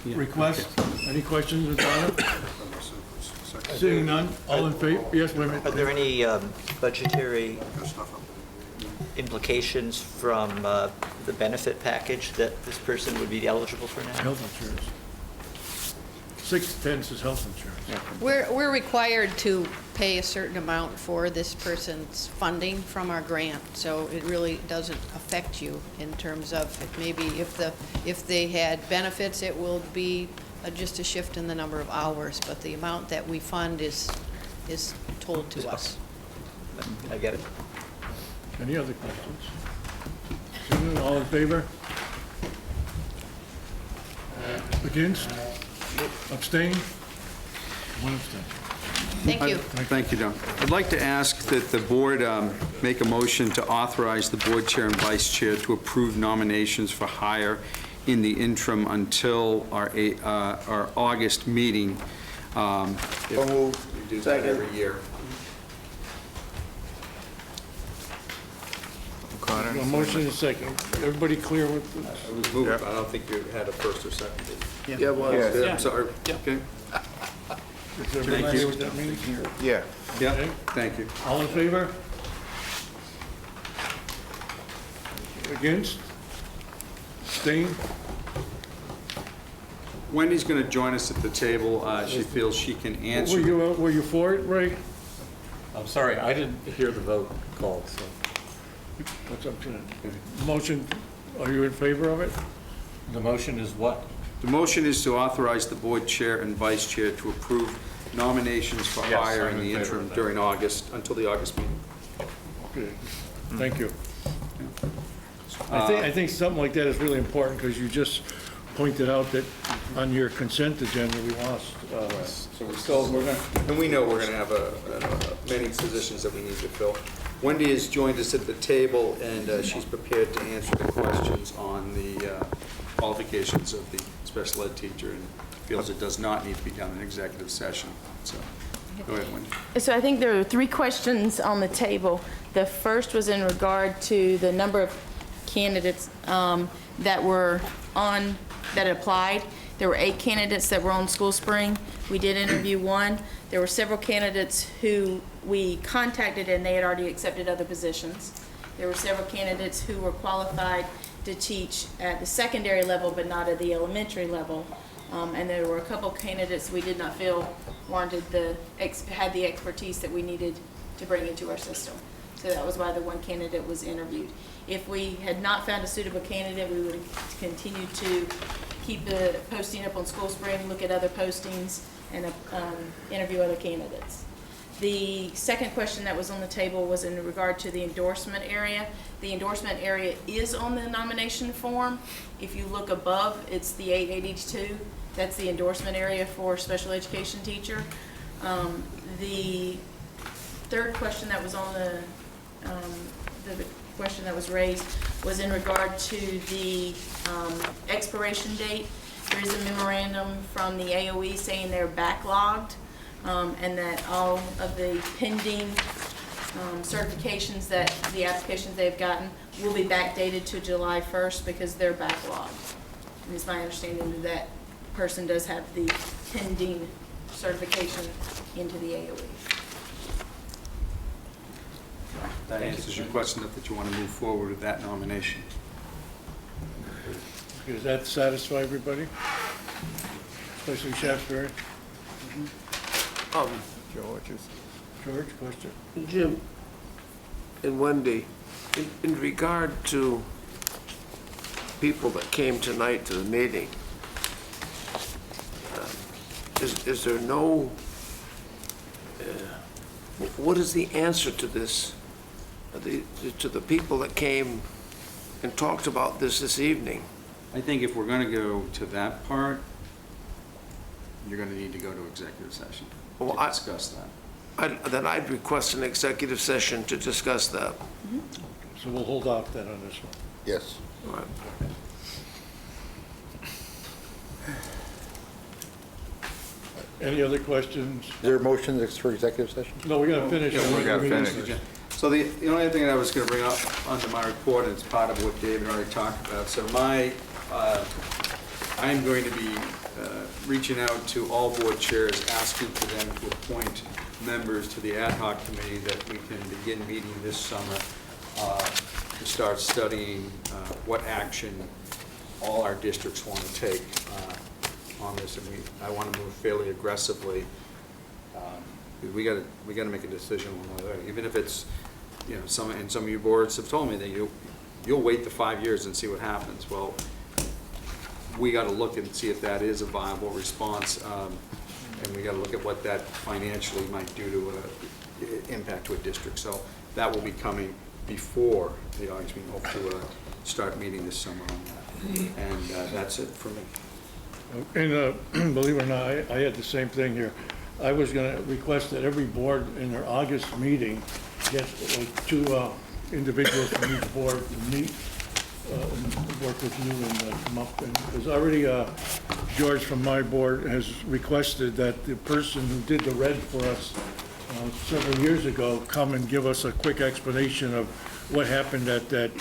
request. Any questions with Donna? Seeing none, all in favor? Yes, wait a minute. Are there any budgetary implications from the benefit package that this person would be eligible for now? Health insurance. 6/10 is health insurance. We're required to pay a certain amount for this person's funding from our grant, so it really doesn't affect you in terms of maybe if they had benefits, it will be just a shift in the number of hours, but the amount that we fund is told to us. I get it. Any other questions? Seeing none, all in favor? Against? Abstain? One abstain. Thank you. Thank you, Don. I'd like to ask that the board make a motion to authorize the board chair and vice chair to approve nominations for hire in the interim until our August meeting. We do that every year. A motion and second. Everybody clear with this? I was moving, but I don't think you had a first or second. Yeah, well, I'm sorry. Okay. Is everybody clear what that means? yeah. Yeah, Okay. thank you. All in favor? Against? Abstain? Wendy's going to join us at the table. She feels she can answer. Were you for it, Ray? I'm sorry, I didn't hear the vote called, so. What's up to that? Motion, are you in favor of it? The motion is what? The motion is to authorize the board chair and vice chair to approve nominations for Yes, hire I'm in the in favor interim of that. during August, until the August meeting. Okay, thank you. I think something like that is really important, because you just pointed out that on your consent agenda, we lost. So we're going to, and we know we're going to have many positions that we need to fill. Wendy has joined us at the table, and she's prepared to answer the questions on the qualifications of the special ed teacher, and feels it does not need to be done in executive session. So, go ahead, Wendy. So I think there are 3 questions on the table. The first was in regard to the number of candidates that were on, that applied. There were 8 candidates that were on School Spring. We did interview 1. There were several candidates who we contacted and they had already accepted other positions. There were several candidates who were qualified to teach at the secondary level but not at the elementary level. And there were a couple candidates we did not feel warranted had the expertise that we needed to bring into our system. So that was why the 1 candidate was interviewed. If we had not found a suitable candidate, we would have continued to keep the posting up on School Spring, look at other postings, and interview other candidates. The second question that was on the table was in regard to the endorsement area. The endorsement area is on the nomination form. If you look above, it's the 882. That's the endorsement area for special education teacher. The third question that was on the question that was raised was in regard to the expiration date. There is a memorandum from the AOE saying they're backlogged and that all of the pending certifications that the applications they've gotten will be backdated to July 1st because they're backlogged. And it's my understanding that that person does have the pending certification into the AOE. That answers your question that you want to move forward with that nomination. Does that satisfy everybody? Especially Shaftesbury? George, question? Jim and Wendy, in regard to people that came tonight to the meeting, is there no, what is the answer to this to the people that came and talked about this evening. I think if we're going to go to that part, you're going to need to go to executive session Well, to discuss that. Then I'd request an executive session to discuss that. So we'll hold off then on this one. Yes. All right. Any other questions? Is there a motion for executive session? No, we gotta finish. Yeah, we gotta Meeting finish. first. So the only thing that I was going to bring up under my report, and it's part of what David already talked about, so I'm going to be reaching out to all board chairs, asking for them to appoint members to the ad hoc committee that we can begin meeting this summer to start studying what action all our districts want to take on this, and I want to move fairly aggressively. We got to make a decision one way or the other, even if it's, you know, some of you boards have told me that you'll wait the 5 years and see what happens. Well, we got to look and see if that is a viable response, and we got to look at what that financially might do to impact to a district. So that will be coming before the August meeting. Hope to start meeting this summer on that, and that's it for me. And believe it or not, I had the same thing here. I was going to request that every board in their August meeting get like 2 individuals from each board to meet, and work with you and come up. Because already George from my board has requested that the person who did the red for us several years ago come and give us a quick explanation of what happened at that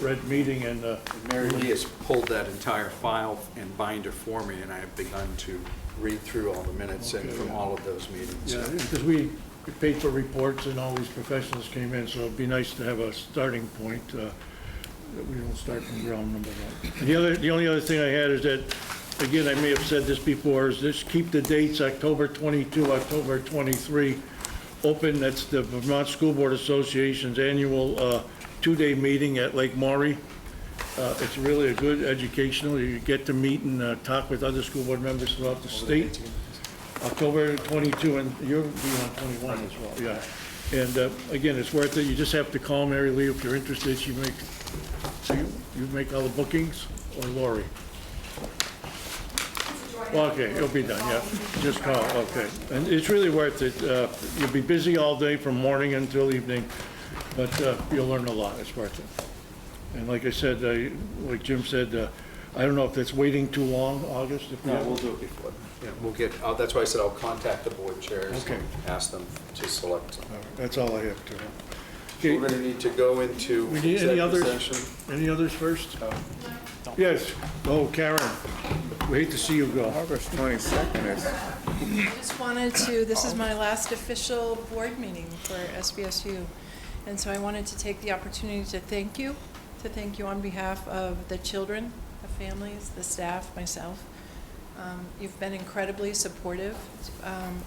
red meeting. And Mary Lee has pulled that entire file and binder for me, and I have begun to read through all the minutes and from all of those meetings. Yeah, because we paid for reports and all these professionals came in, so it'd be nice to have a starting point, that we don't start from ground number 1. And the only other thing I had is that, again, I may have said this before, is just keep the dates October 22, October 23 open. That's the Vermont School Board Association's annual 2-day meeting at Lake Maury. It's really a good educational. You get to meet and talk with other school board members throughout the state. October 22, and you'll be on 21 as well, yeah. And again, it's worth it. You just have to call Mary Lee if you're interested. You make all the bookings, or Lori? Okay, it'll be done, yeah. Just call, okay. And it's really worth it. You'll be busy all day from morning until evening, but you'll learn a lot. It's worth it. And like I said, like Jim said, I don't know if that's waiting too long, August? If No, not, we'll do it before. Yeah, we'll get, that's why I said I'll contact the board chairs Okay. and ask them to select some. all right, that's all I have to. So Okay, we're going to need to go into we need any executive others? session. Any others first? Yes. Oh, Karen, we hate to see you go. August 22nd is, I just wanted to, this is my last official board meeting for SVSU. And so I wanted to take the opportunity to thank you on behalf of the children, the families, the staff, myself. You've been incredibly supportive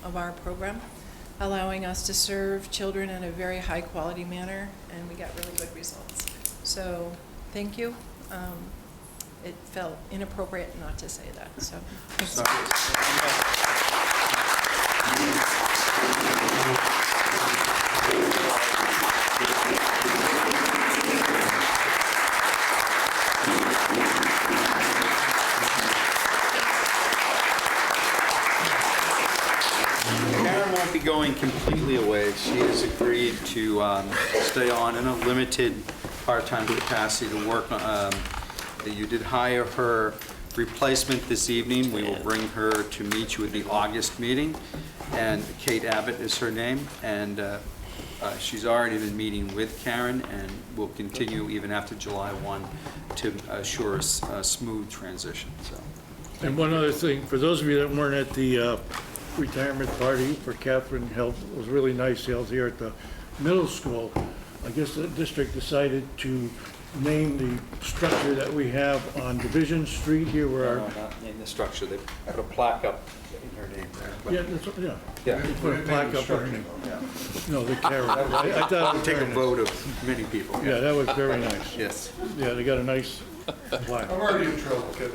of our program, allowing us to serve children in a very high quality manner, and we got really good results. So thank you. It felt inappropriate not to say that, so. Karen won't be going completely away. She has agreed to stay on in a limited part-time capacity to work. You did hire her replacement this evening. We will bring her to meet you at the August meeting. And Kate Abbott is her name. And she's already been meeting with Karen and will continue even after July 1 to assure a smooth transition. So. And one other thing, for those of you that weren't at the retirement party for Catherine held, it was really nice, held here at the middle school. I guess the district decided to name the structure that we have on Division Street here where No, not in the structure. They put a plaque up in her name there. But Yeah, that's, yeah. Yeah. They put a plaque up on her name. Yeah. No, the carrot. I thought it That was would take a very nice. vote of many people. Yeah, that was very nice. Yes. Yeah, they got a nice plaque. I'm already in trouble, kid.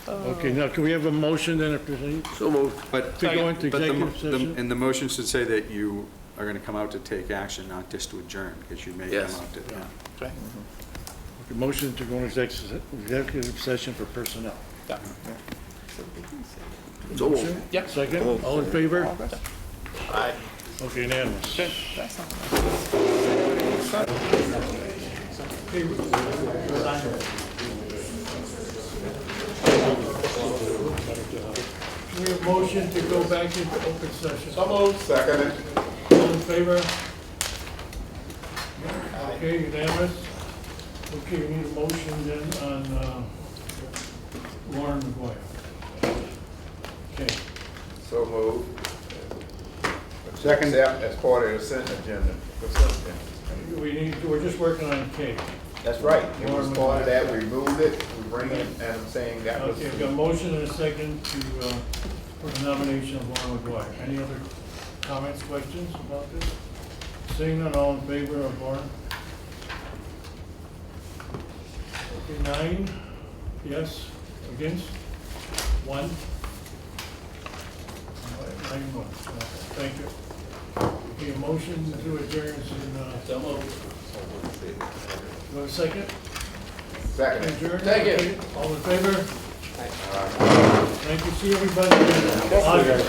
Okay, now can we have a motion then if there's any? So moved. But, To go into but executive session? and the motion should say that you are going to come out to take action, not just to adjourn, because you may come Yes. out to, yeah. Okay, motion to go into executive session for personnel. So moved. Motion? Second, all in favor? Aye. Okay, unanimous. We have motion to go back into open session. So moved. Second. All in favor? Okay, unanimous. Okay, we need a motion then on Warren McGuire. Okay. So moved. Second. As part of the consent agenda. We're just working on K. That's right. It was Warren part of that, McGuire. we moved it, we bring it, and I'm saying that was. Okay, we've got a motion and a second to, for the nomination of Warren McGuire. Any other comments, questions about this? Seeing none, all in favor of Warren? Okay, 9, yes, against, 1. 9-1, thank you. Okay, a motion to adjourn is in, so moved. You want a second? Second. Adjourn? Thank you. Okay, all in favor? Thank you, see everybody in August.